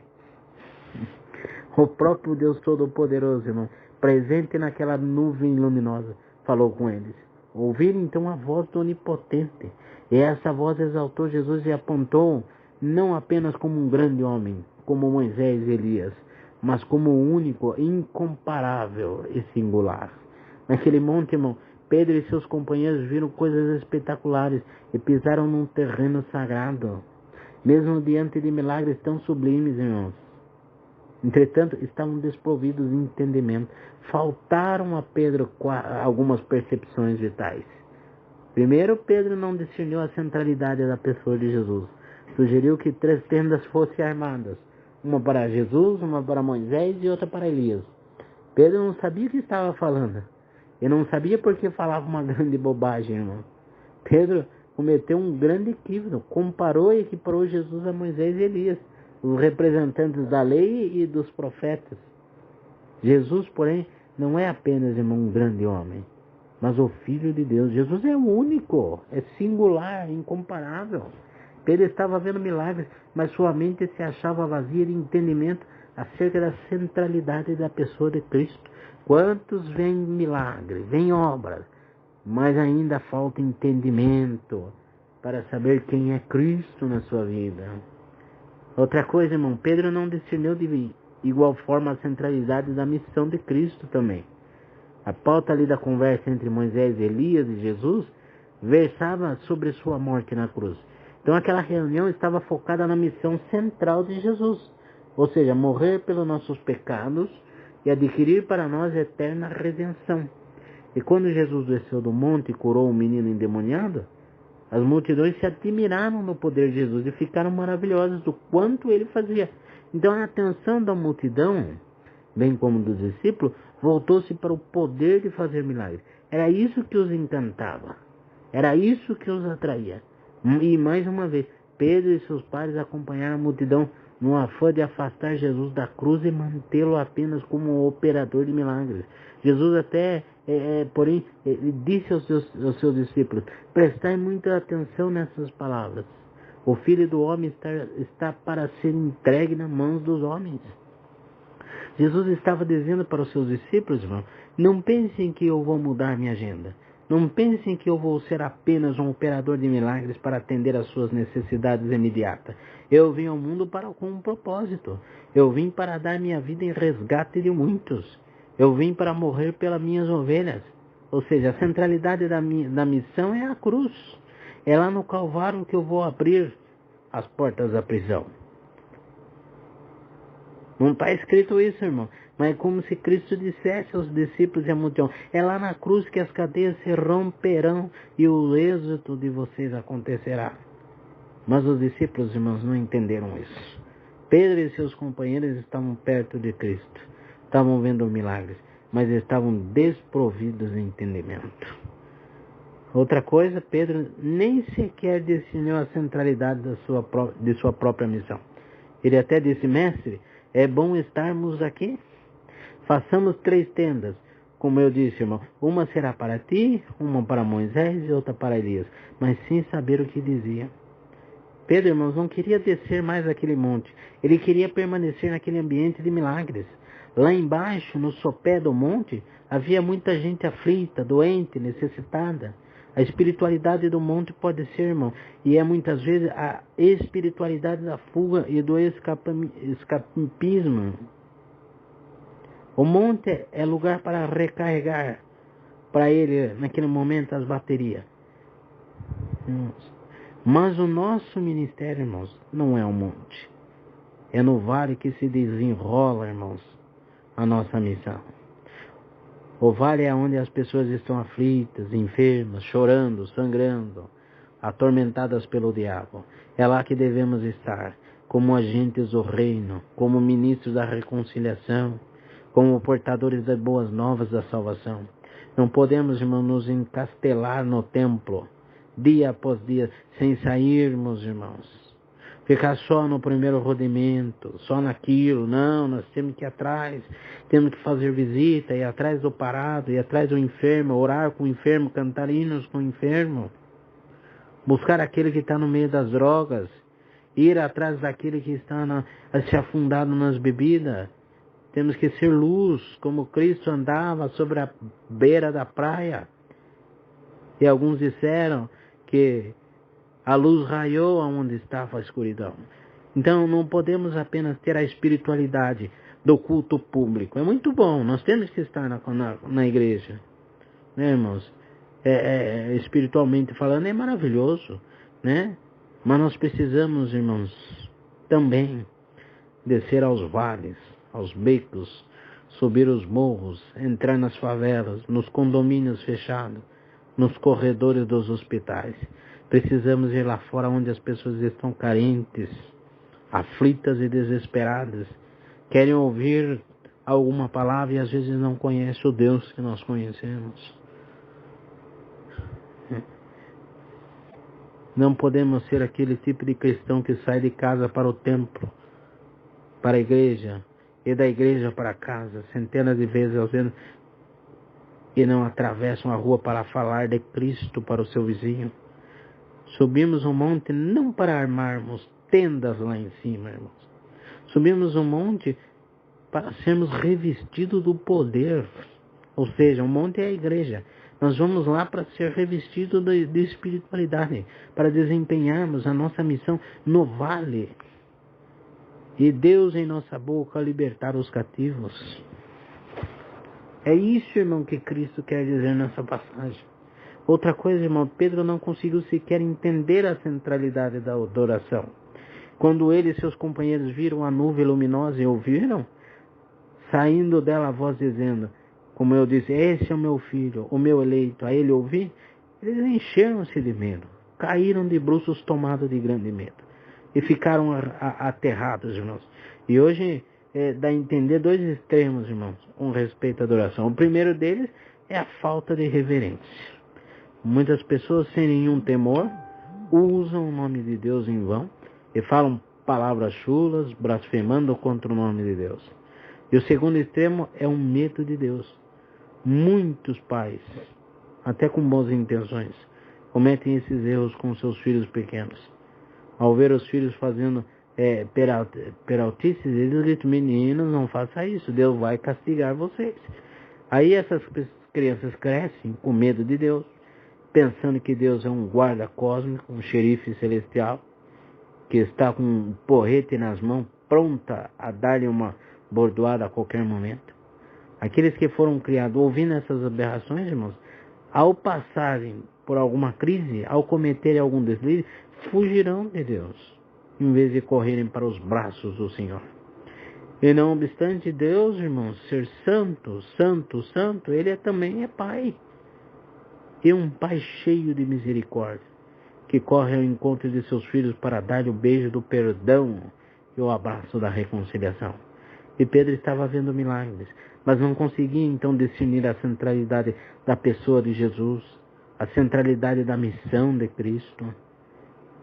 O próprio Deus Todo-Poderoso, irmão, presente naquela nuvem luminosa, falou com eles. Ouviram então a voz do Onipotente. E essa voz exaltou Jesus e apontou não apenas como um grande homem, como Moisés e Elias, mas como único, incomparável e singular. Naquele monte, irmão, Pedro e seus companheiros viram coisas espetaculares e pisaram num terreno sagrado, mesmo diante de milagres tão sublimes, irmãos. Entretanto, estavam desprovidos de entendimento. Faltaram a Pedro algumas percepções vitais. Primeiro, Pedro não discerniu a centralidade da pessoa de Jesus. Sugeriu que 3 tendas fossem armadas. Uma para Jesus, uma para Moisés e outra para Elias. Pedro não sabia o que estava falando. E não sabia porque falava uma grande bobagem, irmão. Pedro cometeu um grande equívoco. Comparou e equiparou Jesus a Moisés e Elias, os representantes da lei e dos profetas. Jesus, porém, não é apenas, irmão, um grande homem, mas o Filho de Deus. Jesus é único, é singular, incomparável. Pedro estava vendo milagres, mas sua mente se achava vazia de entendimento acerca da centralidade da pessoa de Cristo. Quantos veem milagres, veem obras, mas ainda falta entendimento para saber quem é Cristo na sua vida. Outra coisa, irmão, Pedro não discerniu de igual forma a centralidade da missão de Cristo também. A pauta ali da conversa entre Moisés, Elias e Jesus versava sobre sua morte na cruz. Então aquela reunião estava focada na missão central de Jesus, ou seja, morrer pelos nossos pecados e adquirir para nós eterna redenção. E quando Jesus desceu do monte e curou um menino endemoniado, as multidões se admiraram no poder de Jesus e ficaram maravilhosas do quanto ele fazia. Então a atenção da multidão, bem como dos discípulos, voltou-se para o poder de fazer milagres. Era isso que os encantava. Era isso que os atraía. E mais uma vez, Pedro e seus pares acompanharam a multidão no afã de afastar Jesus da cruz e mantê-lo apenas como um operador de milagres. Jesus até, porém, disse aos seus discípulos: prestai muita atenção nessas palavras. O Filho do Homem está para ser entregue nas mãos dos homens. Jesus estava dizendo para os seus discípulos, irmão, não pensem que eu vou mudar minha agenda. Não pensem que eu vou ser apenas um operador de milagres para atender às suas necessidades imediatas. Eu vim ao mundo com um propósito. Eu vim para dar minha vida em resgate de muitos. Eu vim para morrer pelas minhas ovelhas. Ou seja, a centralidade da missão é a cruz. É lá no Calvário que eu vou abrir as portas da prisão. Não está escrito isso, irmão. Mas é como se Cristo dissesse aos discípulos e à multidão: é lá na cruz que as cadeias se romperão e o êxito de vocês acontecerá. Mas os discípulos, irmãos, não entenderam isso. Pedro e seus companheiros estavam perto de Cristo. Estavam vendo milagres, mas estavam desprovidos de entendimento. Outra coisa, Pedro nem sequer definiu a centralidade de sua própria missão. Ele até disse: mestre, é bom estarmos aqui? Façamos 3 tendas. Como eu disse, irmão, uma será para ti, uma para Moisés e outra para Elias. Mas sem saber o que dizia. Pedro, irmãos, não queria descer mais aquele monte. Ele queria permanecer naquele ambiente de milagres. Lá embaixo, no sopé do monte, havia muita gente aflita, doente, necessitada. A espiritualidade do monte pode ser, irmão, e é muitas vezes a espiritualidade da fuga e do escapismo. O monte é lugar para recarregar para ele, naquele momento, as baterias. Mas o nosso ministério, irmãos, não é um monte. É no vale que se desenrola, irmãos, a nossa missão. O vale é onde as pessoas estão aflitas, enfermas, chorando, sangrando, atormentadas pelo diabo. É lá que devemos estar, como agentes do reino, como ministros da reconciliação, como portadores das boas novas da salvação. Não podemos, irmãos, nos encastelar no templo, dia após dia, sem sairmos, irmãos. Ficar só no primeiro rodimento, só naquilo. Não, nós temos que ir atrás, temos que fazer visita, ir atrás do parado, ir atrás do enfermo, orar com o enfermo, cantar hinos com o enfermo. Buscar aquele que está no meio das drogas, ir atrás daquele que está se afundado nas bebidas. Temos que ser luz, como Cristo andava sobre a beira da praia. E alguns disseram que a luz raiou aonde estava a escuridão. Então não podemos apenas ter a espiritualidade do culto público. É muito bom, nós temos que estar na igreja, né, irmãos? Espiritualmente falando, é maravilhoso, né? Mas nós precisamos, irmãos, também descer aos vales, aos becos, subir os morros, entrar nas favelas, nos condomínios fechados, nos corredores dos hospitais. Precisamos ir lá fora onde as pessoas estão carentes, aflitas e desesperadas. Querem ouvir alguma palavra e às vezes não conhecem o Deus que nós conhecemos. Não podemos ser aquele tipo de cristão que sai de casa para o templo, para a igreja, e da igreja para casa, centenas de vezes ao ano, e não atravessam a rua para falar de Cristo para o seu vizinho. Subimos um monte não para armarmos tendas lá em cima, irmãos. Subimos um monte para sermos revestidos do poder. Ou seja, o monte é a igreja. Nós vamos lá para ser revestidos de espiritualidade, para desempenharmos a nossa missão no vale. E Deus em nossa boca libertar os cativos. É isso, irmão, que Cristo quer dizer nessa passagem. Outra coisa, irmão, Pedro não conseguiu sequer entender a centralidade da adoração. Quando ele e seus companheiros viram a nuvem luminosa e ouviram, saindo dela a voz dizendo, como eu disse, esse é o meu filho, o meu eleito, a ele ouvir, eles encheram-se de medo, caíram de bruços tomados de grande medo e ficaram aterrados, irmãos. E hoje dá a entender 2 extremos, irmãos, com respeito à adoração. O primeiro deles é a falta de reverência. Muitas pessoas, sem nenhum temor, usam o nome de Deus em vão e falam palavras chulas, blasfemando contra o nome de Deus. E o segundo extremo é o medo de Deus. Muitos pais, até com boas intenções, cometem esses erros com seus filhos pequenos. Ao ver os filhos fazendo peraltices, eles gritam: meninos, não faça isso, Deus vai castigar vocês. Aí essas crianças crescem com medo de Deus, pensando que Deus é um guarda cósmico, um xerife celestial, que está com um porrete nas mãos, pronta a dar-lhe uma bordoada a qualquer momento. Aqueles que foram criados ouvindo essas aberrações, irmãos, ao passarem por alguma crise, ao cometerem algum deslize, fugirão de Deus, em vez de correrem para os braços do Senhor. E não obstante Deus, irmãos, ser santo, santo, santo, Ele também é Pai. E um Pai cheio de misericórdia, que corre ao encontro de seus filhos para dar-lhe o beijo do perdão e o abraço da reconciliação. E Pedro estava vendo milagres, mas não conseguia então discernir a centralidade da pessoa de Jesus, a centralidade da missão de Cristo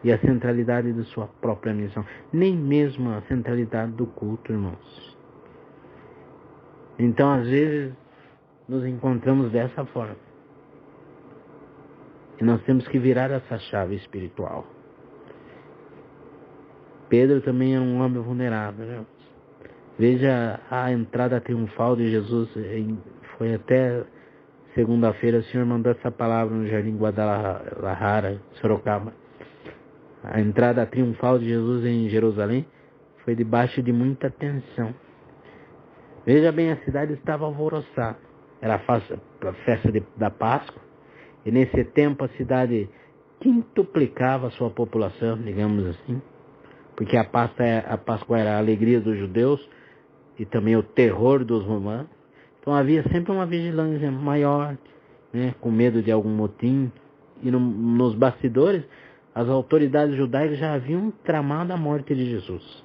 e a centralidade de sua própria missão, nem mesmo a centralidade do culto, irmãos. Então, às vezes, nos encontramos dessa forma. E nós temos que virar essa chave espiritual. Pedro também é um homem vulnerável, né? Veja a entrada triunfal de Jesus. Foi até segunda-feira, o Senhor mandou essa palavra no Jardim Guadalajara, Sorocaba. A entrada triunfal de Jesus em Jerusalém foi debaixo de muita tensão. Veja bem, a cidade estava alvoroçada. Era a festa da Páscoa. E nesse tempo a cidade quintuplicava a sua população, digamos assim. Porque a Páscoa era a alegria dos judeus e também o terror dos romanos. Então havia sempre uma vigilância maior, né, com medo de algum motim. E nos bastidores, as autoridades judaicas já haviam tramado a morte de Jesus.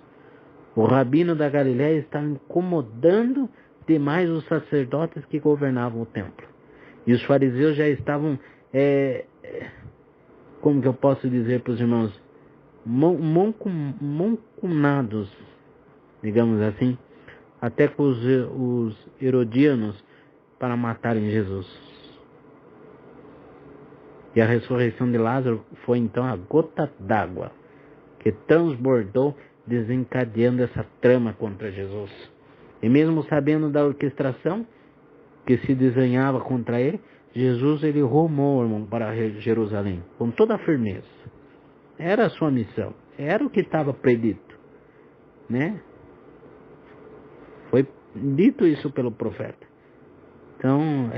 O rabino da Galiléia estava incomodando demais os sacerdotes que governavam o templo. E os fariseus já estavam, como que eu posso dizer para os irmãos, mancomunados, digamos assim, até com os herodianos para matarem Jesus. E a ressurreição de Lázaro foi então a gota d'água que transbordou, desencadeando essa trama contra Jesus. E mesmo sabendo da orquestração que se desenhava contra ele, Jesus ele rumou, irmão, para Jerusalém com toda a firmeza. Era a sua missão, era o que estava predito, né? Foi dito isso pelo profeta. Então,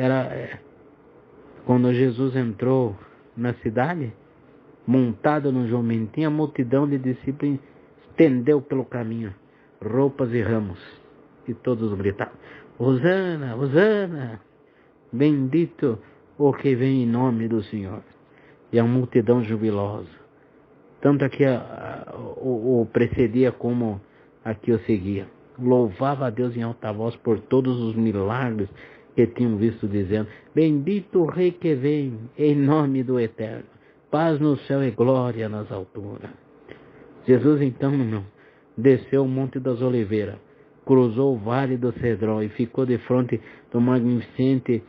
quando Jesus entrou na cidade, montado no jumentinho, a multidão de discípulos estendeu pelo caminho roupas e ramos, e todos gritavam: Hosana, Hosana, bendito o que vem em nome do Senhor. E a multidão jubilosa, tanto a que o precedia como a que o seguia, louvava a Deus em alta voz por todos os milagres que tinham visto, dizendo: bendito o Rei que vem em nome do Eterno, paz no céu e glória nas alturas. Jesus então, irmão, desceu o Monte das Oliveiras, cruzou o Vale do Cedron e ficou de frente do magnificente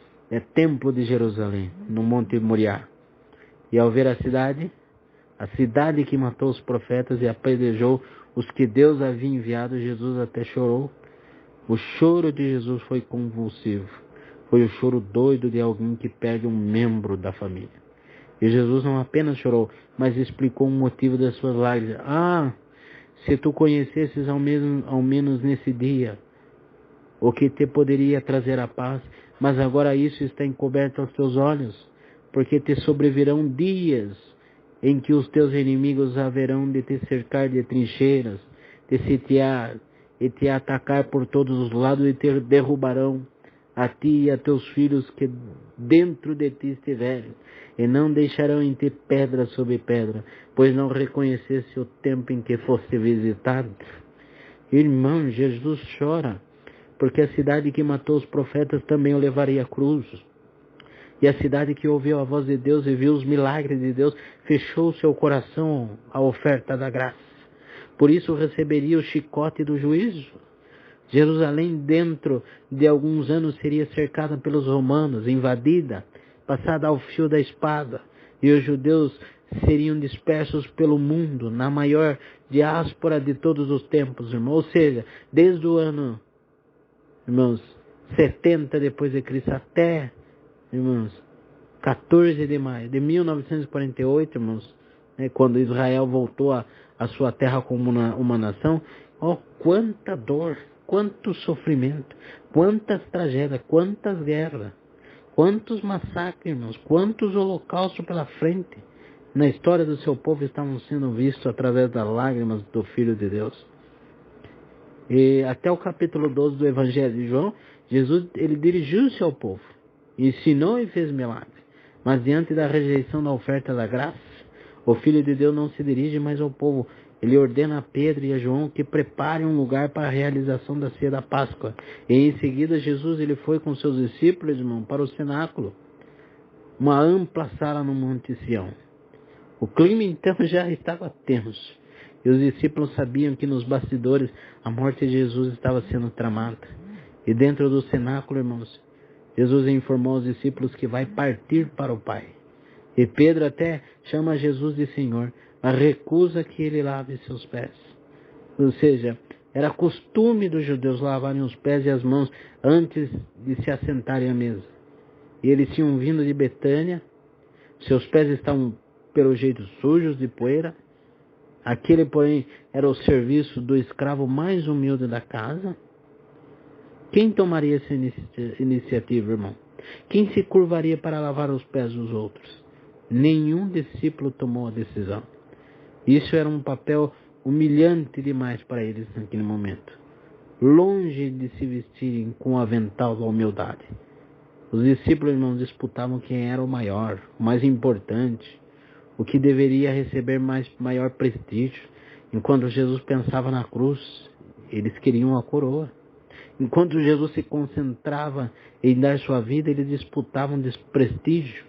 Templo de Jerusalém, no Monte Moriá. E ao ver a cidade que matou os profetas e apedrejou os que Deus havia enviado, Jesus até chorou. O choro de Jesus foi convulsivo. Foi o choro doido de alguém que perde um membro da família. E Jesus não apenas chorou, mas explicou o motivo das suas lágrimas. Se tu conhecesses ao menos nesse dia o que te poderia trazer a paz, mas agora isso está encoberto aos teus olhos, porque te sobrevirão dias em que os teus inimigos haverão de te cercar de trincheiras, te sitiar e te atacar por todos os lados, e te derrubarão a ti e a teus filhos que dentro de ti estiverem, e não deixarão em ti pedra sobre pedra, pois não reconhecesse o tempo em que foste visitado. Irmão, Jesus chora, porque a cidade que matou os profetas também o levaria à cruz. E a cidade que ouviu a voz de Deus e viu os milagres de Deus, fechou seu coração à oferta da graça. Por isso receberia o chicote do juízo. Jerusalém, dentro de alguns anos, seria cercada pelos romanos, invadida, passada ao fio da espada, e os judeus seriam dispersos pelo mundo, na maior diáspora de todos os tempos, irmãos. Ou seja, desde o ano, irmãos, 70 depois de Cristo até, irmãos, 14 de maio de 1948, irmãos, né, quando Israel voltou a sua terra como uma nação, quanta dor, quanto sofrimento, quantas tragédias, quantas guerras, quantos massacres, irmãos, quantos holocaustos pela frente na história do seu povo estavam sendo vistos através das lágrimas do Filho de Deus. E até o capítulo 12 do Evangelho de João, Jesus ele dirigiu-se ao povo, ensinou e fez milagres. Mas diante da rejeição da oferta da graça, o Filho de Deus não se dirige mais ao povo. Ele ordena a Pedro e a João que preparem um lugar para a realização da ceia da Páscoa. E em seguida Jesus ele foi com seus discípulos, irmão, para o cenáculo, uma ampla sala no Monte Sião. O clima então já estava tenso. E os discípulos sabiam que nos bastidores a morte de Jesus estava sendo tramada. E dentro do cenáculo, irmãos, Jesus informou aos discípulos que vai partir para o Pai. E Pedro até chama Jesus de Senhor, mas recusa que ele lave seus pés. Ou seja, era costume dos judeus lavarem os pés e as mãos antes de se assentarem à mesa. E eles tinham vindo de Betânia, seus pés estavam pelo jeito sujos de poeira. Aquele, porém, era o serviço do escravo mais humilde da casa. Quem tomaria essa iniciativa, irmão? Quem se curvaria para lavar os pés dos outros? Nenhum discípulo tomou a decisão. Isso era um papel humilhante demais para eles naquele momento. Longe de se vestirem com o avental da humildade. Os discípulos, irmãos, disputavam quem era o maior, o mais importante, o que deveria receber maior prestígio. Enquanto Jesus pensava na cruz, eles queriam a coroa. Enquanto Jesus se concentrava em dar sua vida, eles disputavam prestígio.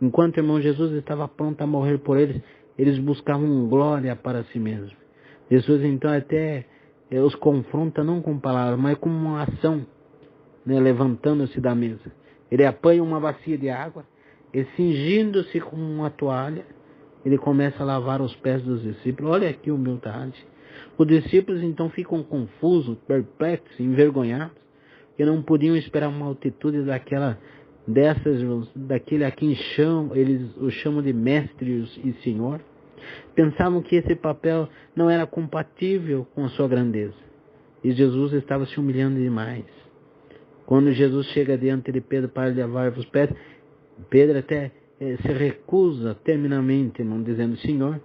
Enquanto o irmão Jesus estava pronto a morrer por eles, eles buscavam glória para si mesmos. Jesus então até os confronta não com palavras, mas com uma ação, né, levantando-se da mesa. Ele apanha uma bacia de água e cingindo-se com uma toalha, ele começa a lavar os pés dos discípulos. Olha que humildade. Os discípulos então ficam confusos, perplexos, envergonhados, porque não podiam esperar uma atitude daquele a quem eles o chamam de mestre e senhor. Pensavam que esse papel não era compatível com a sua grandeza. E Jesus estava se humilhando demais. Quando Jesus chega diante de Pedro para lavar os pés, Pedro até se recusa terminantemente, irmão, dizendo: Senhor,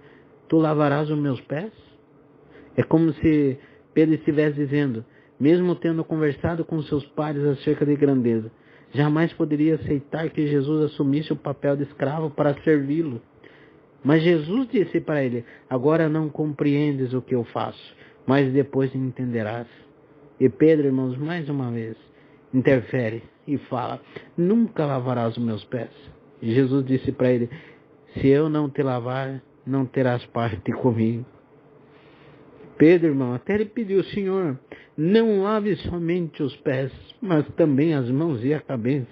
tu lavarás os meus pés? É como se Pedro estivesse dizendo, mesmo tendo conversado com seus pares acerca de grandeza, jamais poderia aceitar que Jesus assumisse o papel de escravo para servi-lo. Mas Jesus disse para ele: agora não compreendes o que eu faço, mas depois entenderás. E Pedro, irmãos, mais uma vez, interfere e fala: nunca lavarás os meus pés. E Jesus disse para ele: se eu não te lavar, não terás parte comigo. Pedro, irmão, até ele pediu: Senhor, não lave somente os pés, mas também as mãos e a cabeça.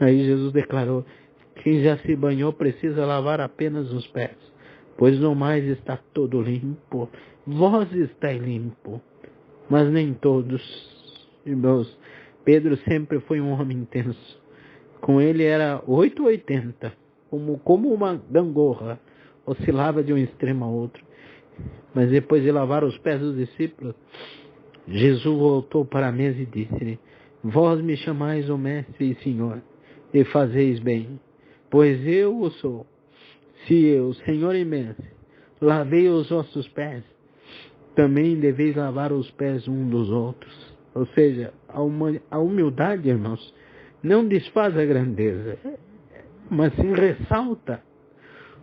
Aí Jesus declarou: quem já se banhou precisa lavar apenas os pés, pois no mais está todo limpo. Vós estáis limpo, mas nem todos. Irmãos, Pedro sempre foi um homem intenso. Com ele era 880, como uma gangorra, oscilava de um extremo a outro. Mas depois de lavar os pés dos discípulos, Jesus voltou para a mesa e disse-lhe: vós me chamais o mestre e senhor, e fazeis bem, pois eu o sou. Se eu, Senhor e mestre, lavei os vossos pés, também deveis lavar os pés um dos outros. Ou seja, a humildade, irmãos, não desfaz a grandeza, mas sim ressalta.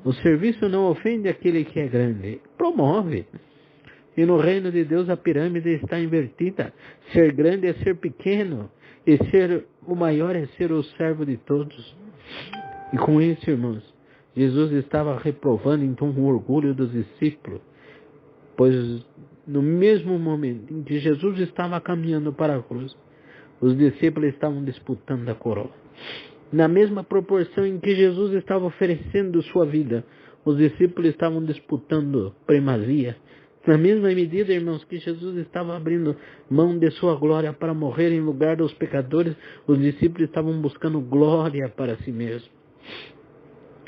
O serviço não ofende aquele que é grande, promove. E no reino de Deus a pirâmide está invertida. Ser grande é ser pequeno, e ser o maior é ser o servo de todos. E com isso, irmãos, Jesus estava reprovando então o orgulho dos discípulos, pois no mesmo momento em que Jesus estava caminhando para a cruz, os discípulos estavam disputando a coroa. Na mesma proporção em que Jesus estava oferecendo sua vida, os discípulos estavam disputando primazia. Na mesma medida, irmãos, que Jesus estava abrindo mão de sua glória para morrer em lugar dos pecadores, os discípulos estavam buscando glória para si mesmos.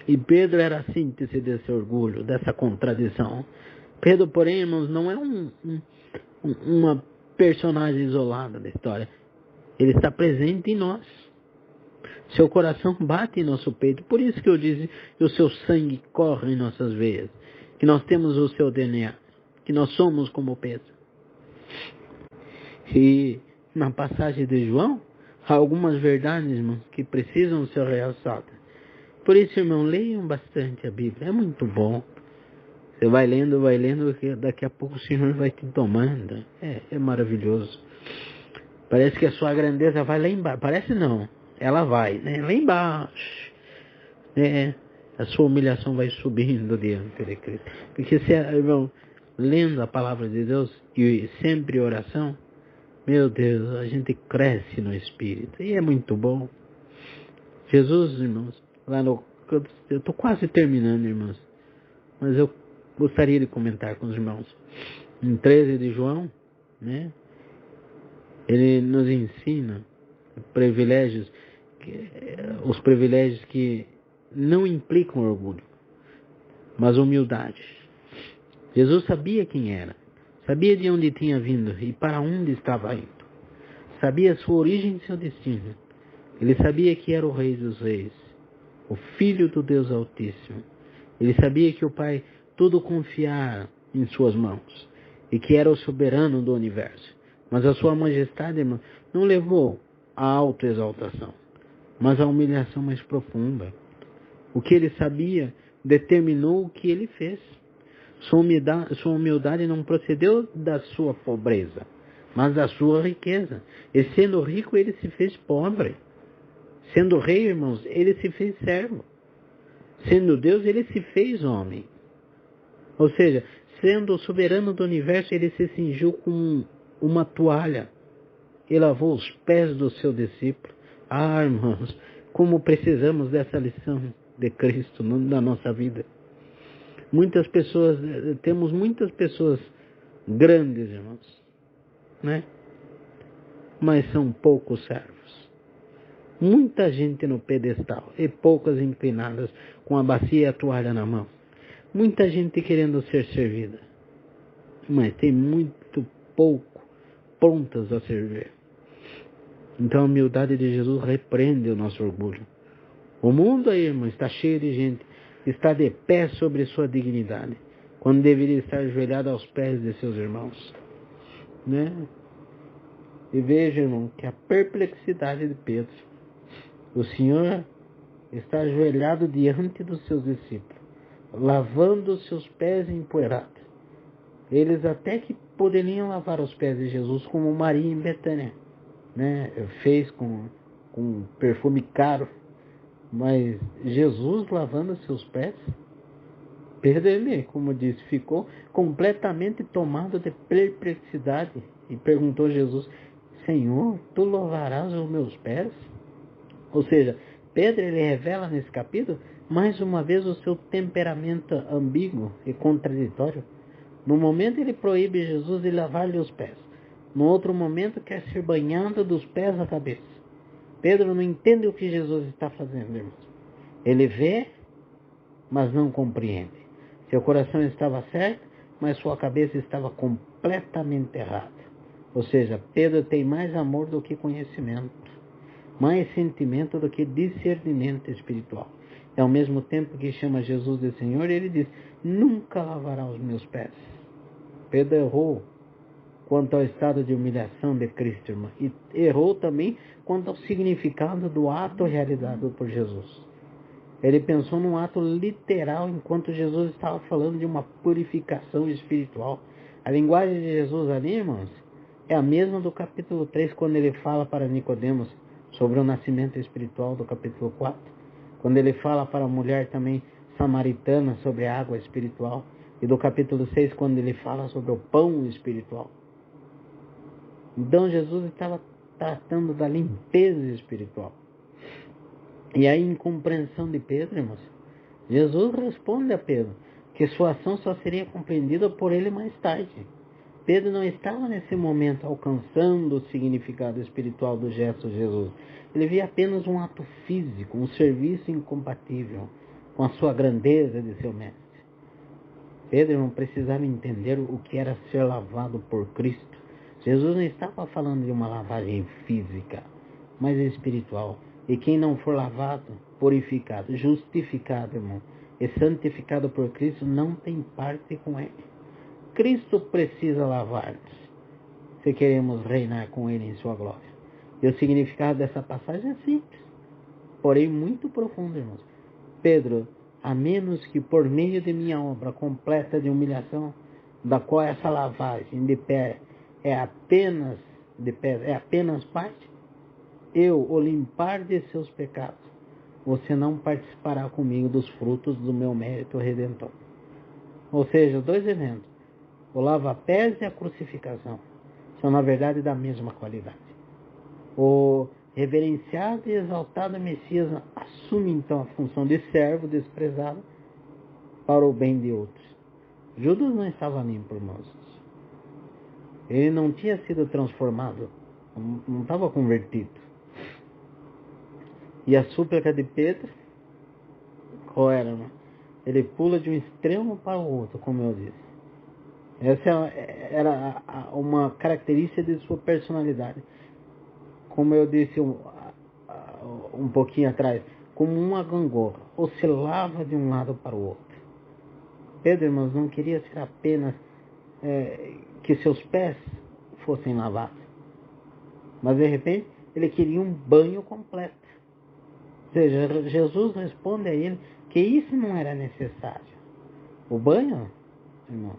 E Pedro era a síntese desse orgulho, dessa contradição. Pedro, porém, irmãos, não é uma personagem isolada da história. Ele está presente em nós. Seu coração bate em nosso peito. Por isso que eu disse que o seu sangue corre em nossas veias. Que nós temos o seu DNA. Que nós somos como Pedro. E na passagem de João, há algumas verdades, irmão, que precisam ser realçadas. Por isso, irmão, leiam bastante a Bíblia. É muito bom. Você vai lendo, que daqui a pouco o Senhor vai te tomando. É maravilhoso. Parece que a sua grandeza vai lá embaixo. Parece não. Ela vai, né? Lá embaixo. A sua humilhação vai subindo diante de Cristo. Porque se, irmão, lendo a palavra de Deus e sempre oração, meu Deus, a gente cresce no Espírito. E é muito bom. Jesus, irmãos, eu estou quase terminando, irmãos. Mas eu gostaria de comentar com os irmãos. Em 13 de João, né? Ele nos ensina os privilégios que não implicam orgulho, mas humildade. Jesus sabia quem era, sabia de onde tinha vindo e para onde estava indo. Sabia sua origem e seu destino. Ele sabia que era o Rei dos Reis, o Filho do Deus Altíssimo. Ele sabia que o Pai tudo confiara em suas mãos e que era o soberano do universo. Mas a sua majestade, irmão, não levou à autoexaltação, mas à humilhação mais profunda. O que ele sabia determinou o que ele fez. Sua humildade não procedeu da sua pobreza, mas da sua riqueza. E sendo rico, ele se fez pobre. Sendo rei, irmãos, ele se fez servo. Sendo Deus, ele se fez homem. Ou seja, sendo o soberano do universo, ele se cingiu com uma toalha e lavou os pés do seu discípulo. Ah, irmãos, como precisamos dessa lição de Cristo na nossa vida. Temos muitas pessoas grandes, irmãos, né? Mas são poucos servos. Muita gente no pedestal e poucas inclinadas com a bacia e a toalha na mão. Muita gente querendo ser servida, mas tem muito pouco prontas a servir. Então a humildade de Jesus repreende o nosso orgulho. O mundo aí, irmão, está cheio de gente que está de pé sobre sua dignidade, quando deveria estar ajoelhado aos pés de seus irmãos, né? E veja, irmão, que a perplexidade de Pedro. O Senhor está ajoelhado diante dos seus discípulos, lavando os seus pés empoeirados. Eles até que poderiam lavar os pés de Jesus, como Maria em Betânia, né? Fez com perfume caro. Mas Jesus lavando seus pés, Pedro, ele, como disse, ficou completamente tomado de perplexidade e perguntou a Jesus: Senhor, tu lavarás os meus pés? Ou seja, Pedro, ele revela nesse capítulo mais uma vez o seu temperamento ambíguo e contraditório. No momento ele proíbe Jesus de lavar-lhe os pés. No outro momento quer ser banhado dos pés à cabeça. Pedro não entende o que Jesus está fazendo, irmãos. Ele vê, mas não compreende. Seu coração estava certo, mas sua cabeça estava completamente errada. Ou seja, Pedro tem mais amor do que conhecimento, mais sentimento do que discernimento espiritual. E ao mesmo tempo que chama Jesus de Senhor, ele diz: nunca lavará os meus pés. Pedro errou quanto ao estado de humilhação de Cristo, irmão. E errou também quanto ao significado do ato realizado por Jesus. Ele pensou num ato literal, enquanto Jesus estava falando de uma purificação espiritual. A linguagem de Jesus ali, irmãos, é a mesma do capítulo 3, quando ele fala para Nicodemos sobre o nascimento espiritual, do capítulo 4. Quando ele fala para a mulher também samaritana sobre a água espiritual. E do capítulo 6, quando ele fala sobre o pão espiritual. Então Jesus estava tratando da limpeza espiritual. E a incompreensão de Pedro, irmãos, Jesus responde a Pedro que sua ação só seria compreendida por ele mais tarde. Pedro não estava nesse momento alcançando o significado espiritual do gesto de Jesus. Ele via apenas um ato físico, um serviço incompatível com a sua grandeza de seu mestre. Pedro não precisava entender o que era ser lavado por Cristo. Jesus não estava falando de uma lavagem física, mas espiritual. E quem não for lavado, purificado, justificado, irmão, e santificado por Cristo, não tem parte com Ele. Cristo precisa lavar-nos, se queremos reinar com Ele em sua glória. E o significado dessa passagem é simples, porém muito profundo, irmãos. Pedro, a menos que por meio de minha obra completa de humilhação, da qual essa lavagem de pé é apenas parte, eu o limpar de seus pecados, você não participará comigo dos frutos do meu mérito redentor. Ou seja, dois eventos, o lava-pés e a crucificação, são na verdade da mesma qualidade. O reverenciado e exaltado Messias assume então a função de servo desprezado para o bem de outros. Judas não estava limpo, irmãos. Ele não tinha sido transformado, não estava convertido. E a súplica de Pedro, qual era? Irmão? Ele pula de um extremo para o outro, como eu disse. Essa era uma característica de sua personalidade. Como eu disse um pouquinho atrás, como uma gangorra, oscilava de um lado para o outro. Pedro, irmãos, não queria ser apenas que seus pés fossem lavados, mas de repente ele queria um banho completo. Ou seja, Jesus responde a ele que isso não era necessário. O banho, irmão,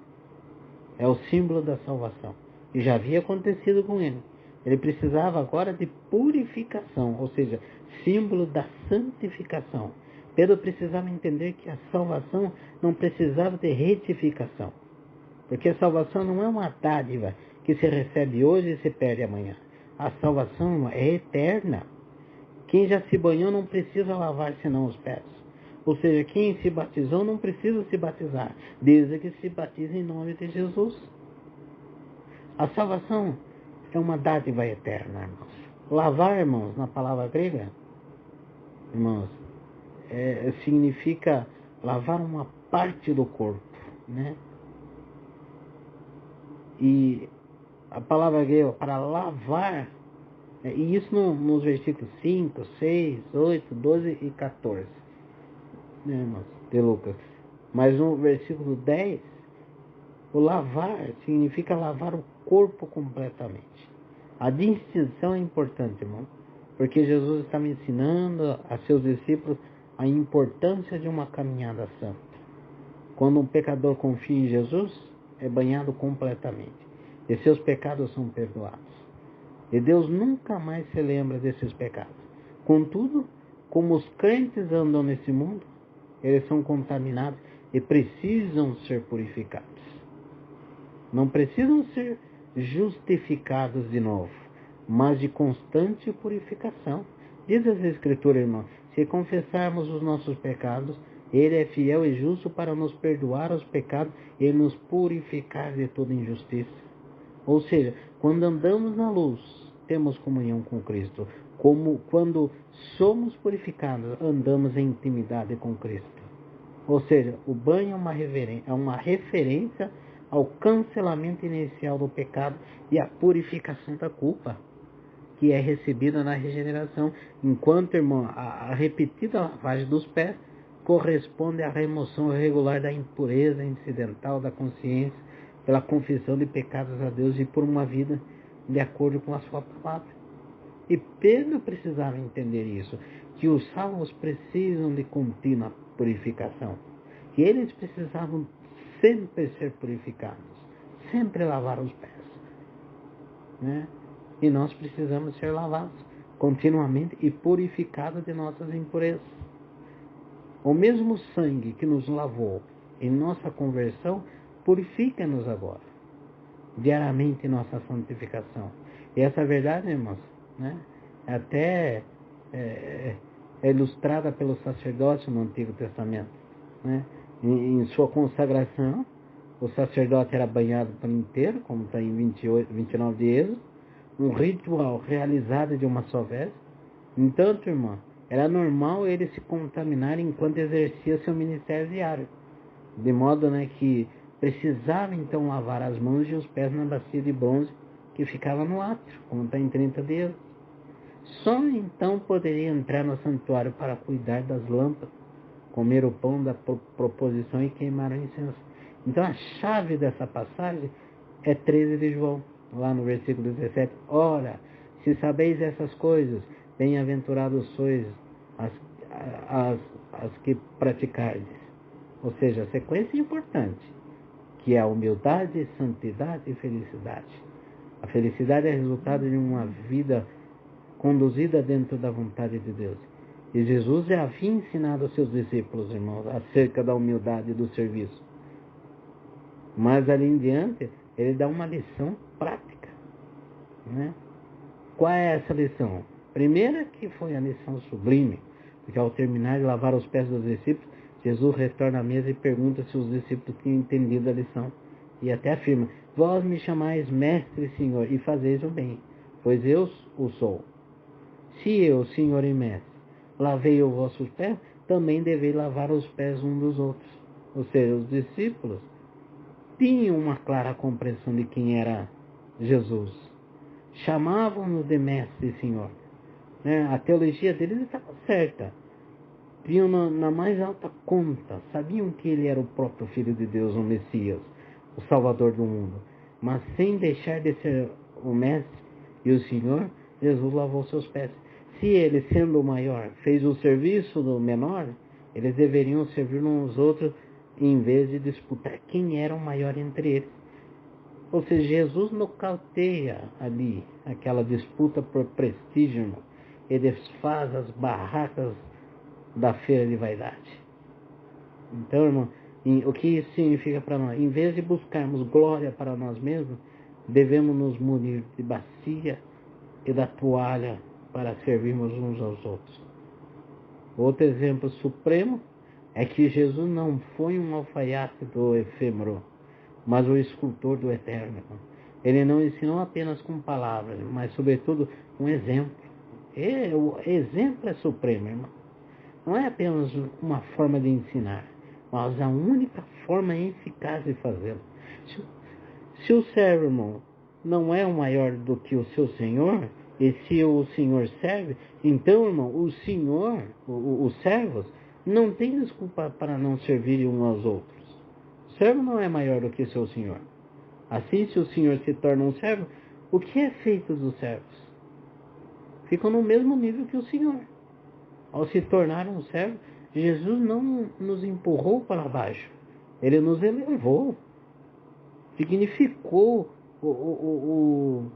é o símbolo da salvação. E já havia acontecido com ele. Ele precisava agora de purificação, ou seja, símbolo da santificação. Pedro precisava entender que a salvação não precisava de retificação. Porque a salvação não é uma dádiva que se recebe hoje e se perde amanhã. A salvação é eterna. Quem já se banhou não precisa lavar senão os pés. Ou seja, quem se batizou não precisa se batizar, desde que se batize em nome de Jesus. A salvação é uma dádiva eterna, irmãos. Lavar, irmãos, na palavra grega, irmãos, significa lavar uma parte do corpo, né? E a palavra grega para lavar, e isso nos versículos 5, 6, 8, 12 e 14, né, irmãos, de Lucas. Mas no versículo 10, o lavar significa lavar o corpo completamente. A distinção é importante, irmão, porque Jesus estava ensinando a seus discípulos a importância de uma caminhada santa. Quando um pecador confia em Jesus, é banhado completamente, e seus pecados são perdoados. E Deus nunca mais se lembra desses pecados. Contudo, como os crentes andam nesse mundo, eles são contaminados e precisam ser purificados. Não precisam ser justificados de novo, mas de constante purificação. Diz as Escrituras, irmão, se confessarmos os nossos pecados, Ele é fiel e justo para nos perdoar os pecados e nos purificar de toda injustiça. Ou seja, quando andamos na luz, temos comunhão com Cristo. Como quando somos purificados, andamos em intimidade com Cristo. Ou seja, o banho é uma referência ao cancelamento inicial do pecado e à purificação da culpa, que é recebida na regeneração, enquanto, irmão, a repetida lavagem dos pés corresponde à remoção regular da impureza incidental da consciência, pela confissão de pecados a Deus e por uma vida de acordo com a sua palavra. E Pedro precisava entender isso, que os salvos precisam de contínua purificação, que eles precisavam sempre ser purificados, sempre lavar os pés, né? E nós precisamos ser lavados continuamente e purificados de nossas impurezas. O mesmo sangue que nos lavou em nossa conversão, purifica-nos agora, diariamente em nossa santificação. E essa verdade, irmãos, né, até é ilustrada pelo sacerdócio no Antigo Testamento, né? Em sua consagração, o sacerdote era banhado por inteiro, como está em 29 de Êxodo, um ritual realizado de uma só vez. Entanto, irmão, era normal ele se contaminar enquanto exercia seu ministério diário, de modo, né, que precisava então lavar as mãos e os pés na bacia de bronze que ficava no átrio, como está em 30 de Êxodo. Só então poderia entrar no santuário para cuidar das lâmpadas, comer o pão da proposição e queimar o incenso. Então a chave dessa passagem é 13 de João, lá no versículo 17. Ora, se sabeis essas coisas, bem-aventurados sois as que praticardes. Ou seja, a sequência é importante, que é a humildade, santidade e felicidade. A felicidade é resultado de uma vida conduzida dentro da vontade de Deus. E Jesus já havia ensinado aos seus discípulos, irmãos, acerca da humildade e do serviço. Mas ali em diante, ele dá uma lição prática, né? Qual é essa lição? Primeira, que foi a lição sublime, porque ao terminar de lavar os pés dos discípulos, Jesus retorna à mesa e pergunta se os discípulos tinham entendido a lição. E até afirma: vós me chamais mestre e senhor, e fazeis o bem, pois eu o sou. Se eu, senhor e mestre, lavei os vossos pés, também devei lavar os pés uns dos outros. Ou seja, os discípulos tinham uma clara compreensão de quem era Jesus. Chamavam-no de mestre e senhor. A teologia deles estava certa. Tinham na mais alta conta. Sabiam que ele era o próprio Filho de Deus, o Messias, o Salvador do mundo. Mas sem deixar de ser o mestre e o senhor, Jesus lavou seus pés. Se ele, sendo o maior, fez o serviço do menor, eles deveriam servir uns aos outros em vez de disputar quem era o maior entre eles. Ou seja, Jesus nocauteia ali aquela disputa por prestígio, irmão, e desfaz as barracas da feira de vaidade. Então, irmão, o que isso significa para nós? Em vez de buscarmos glória para nós mesmos, devemos nos munir de bacia e da toalha para servirmos uns aos outros. Outro exemplo supremo é que Jesus não foi um alfaiate do efêmero, mas o escultor do eterno. Ele não ensinou apenas com palavras, mas sobretudo um exemplo. E o exemplo é supremo, irmão. Não é apenas uma forma de ensinar, mas a única forma eficaz de fazê-lo. Se o servo, irmão, não é o maior do que o seu senhor, e se o senhor serve, então, irmão, o senhor, os servos, não tem desculpa para não servirem uns aos outros. O servo não é maior do que seu senhor. Assim, se o senhor se torna um servo, o que é feito dos servos? Ficam no mesmo nível que o senhor. Ao se tornar um servo, Jesus não nos empurrou para baixo. Ele nos elevou. Significou o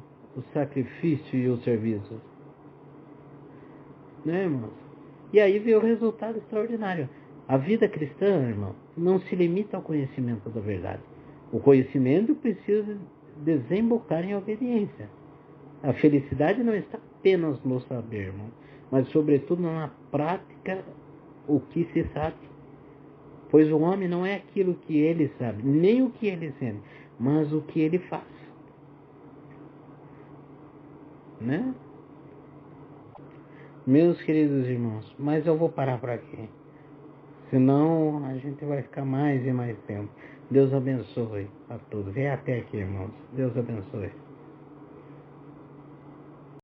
sacrifício e o serviço. Né, irmãos? E aí veio o resultado extraordinário. A vida cristã, irmão, não se limita ao conhecimento da verdade. O conhecimento precisa desembocar em obediência. A felicidade não está apenas no saber, irmão, mas sobretudo na prática o que se sabe. Pois o homem não é aquilo que ele sabe, nem o que ele sente, mas o que ele faz. Né? Meus queridos irmãos, mas eu vou parar por aqui. Senão a gente vai ficar mais e mais tempo. Deus abençoe a todos. Vem até aqui, irmãos. Deus abençoe.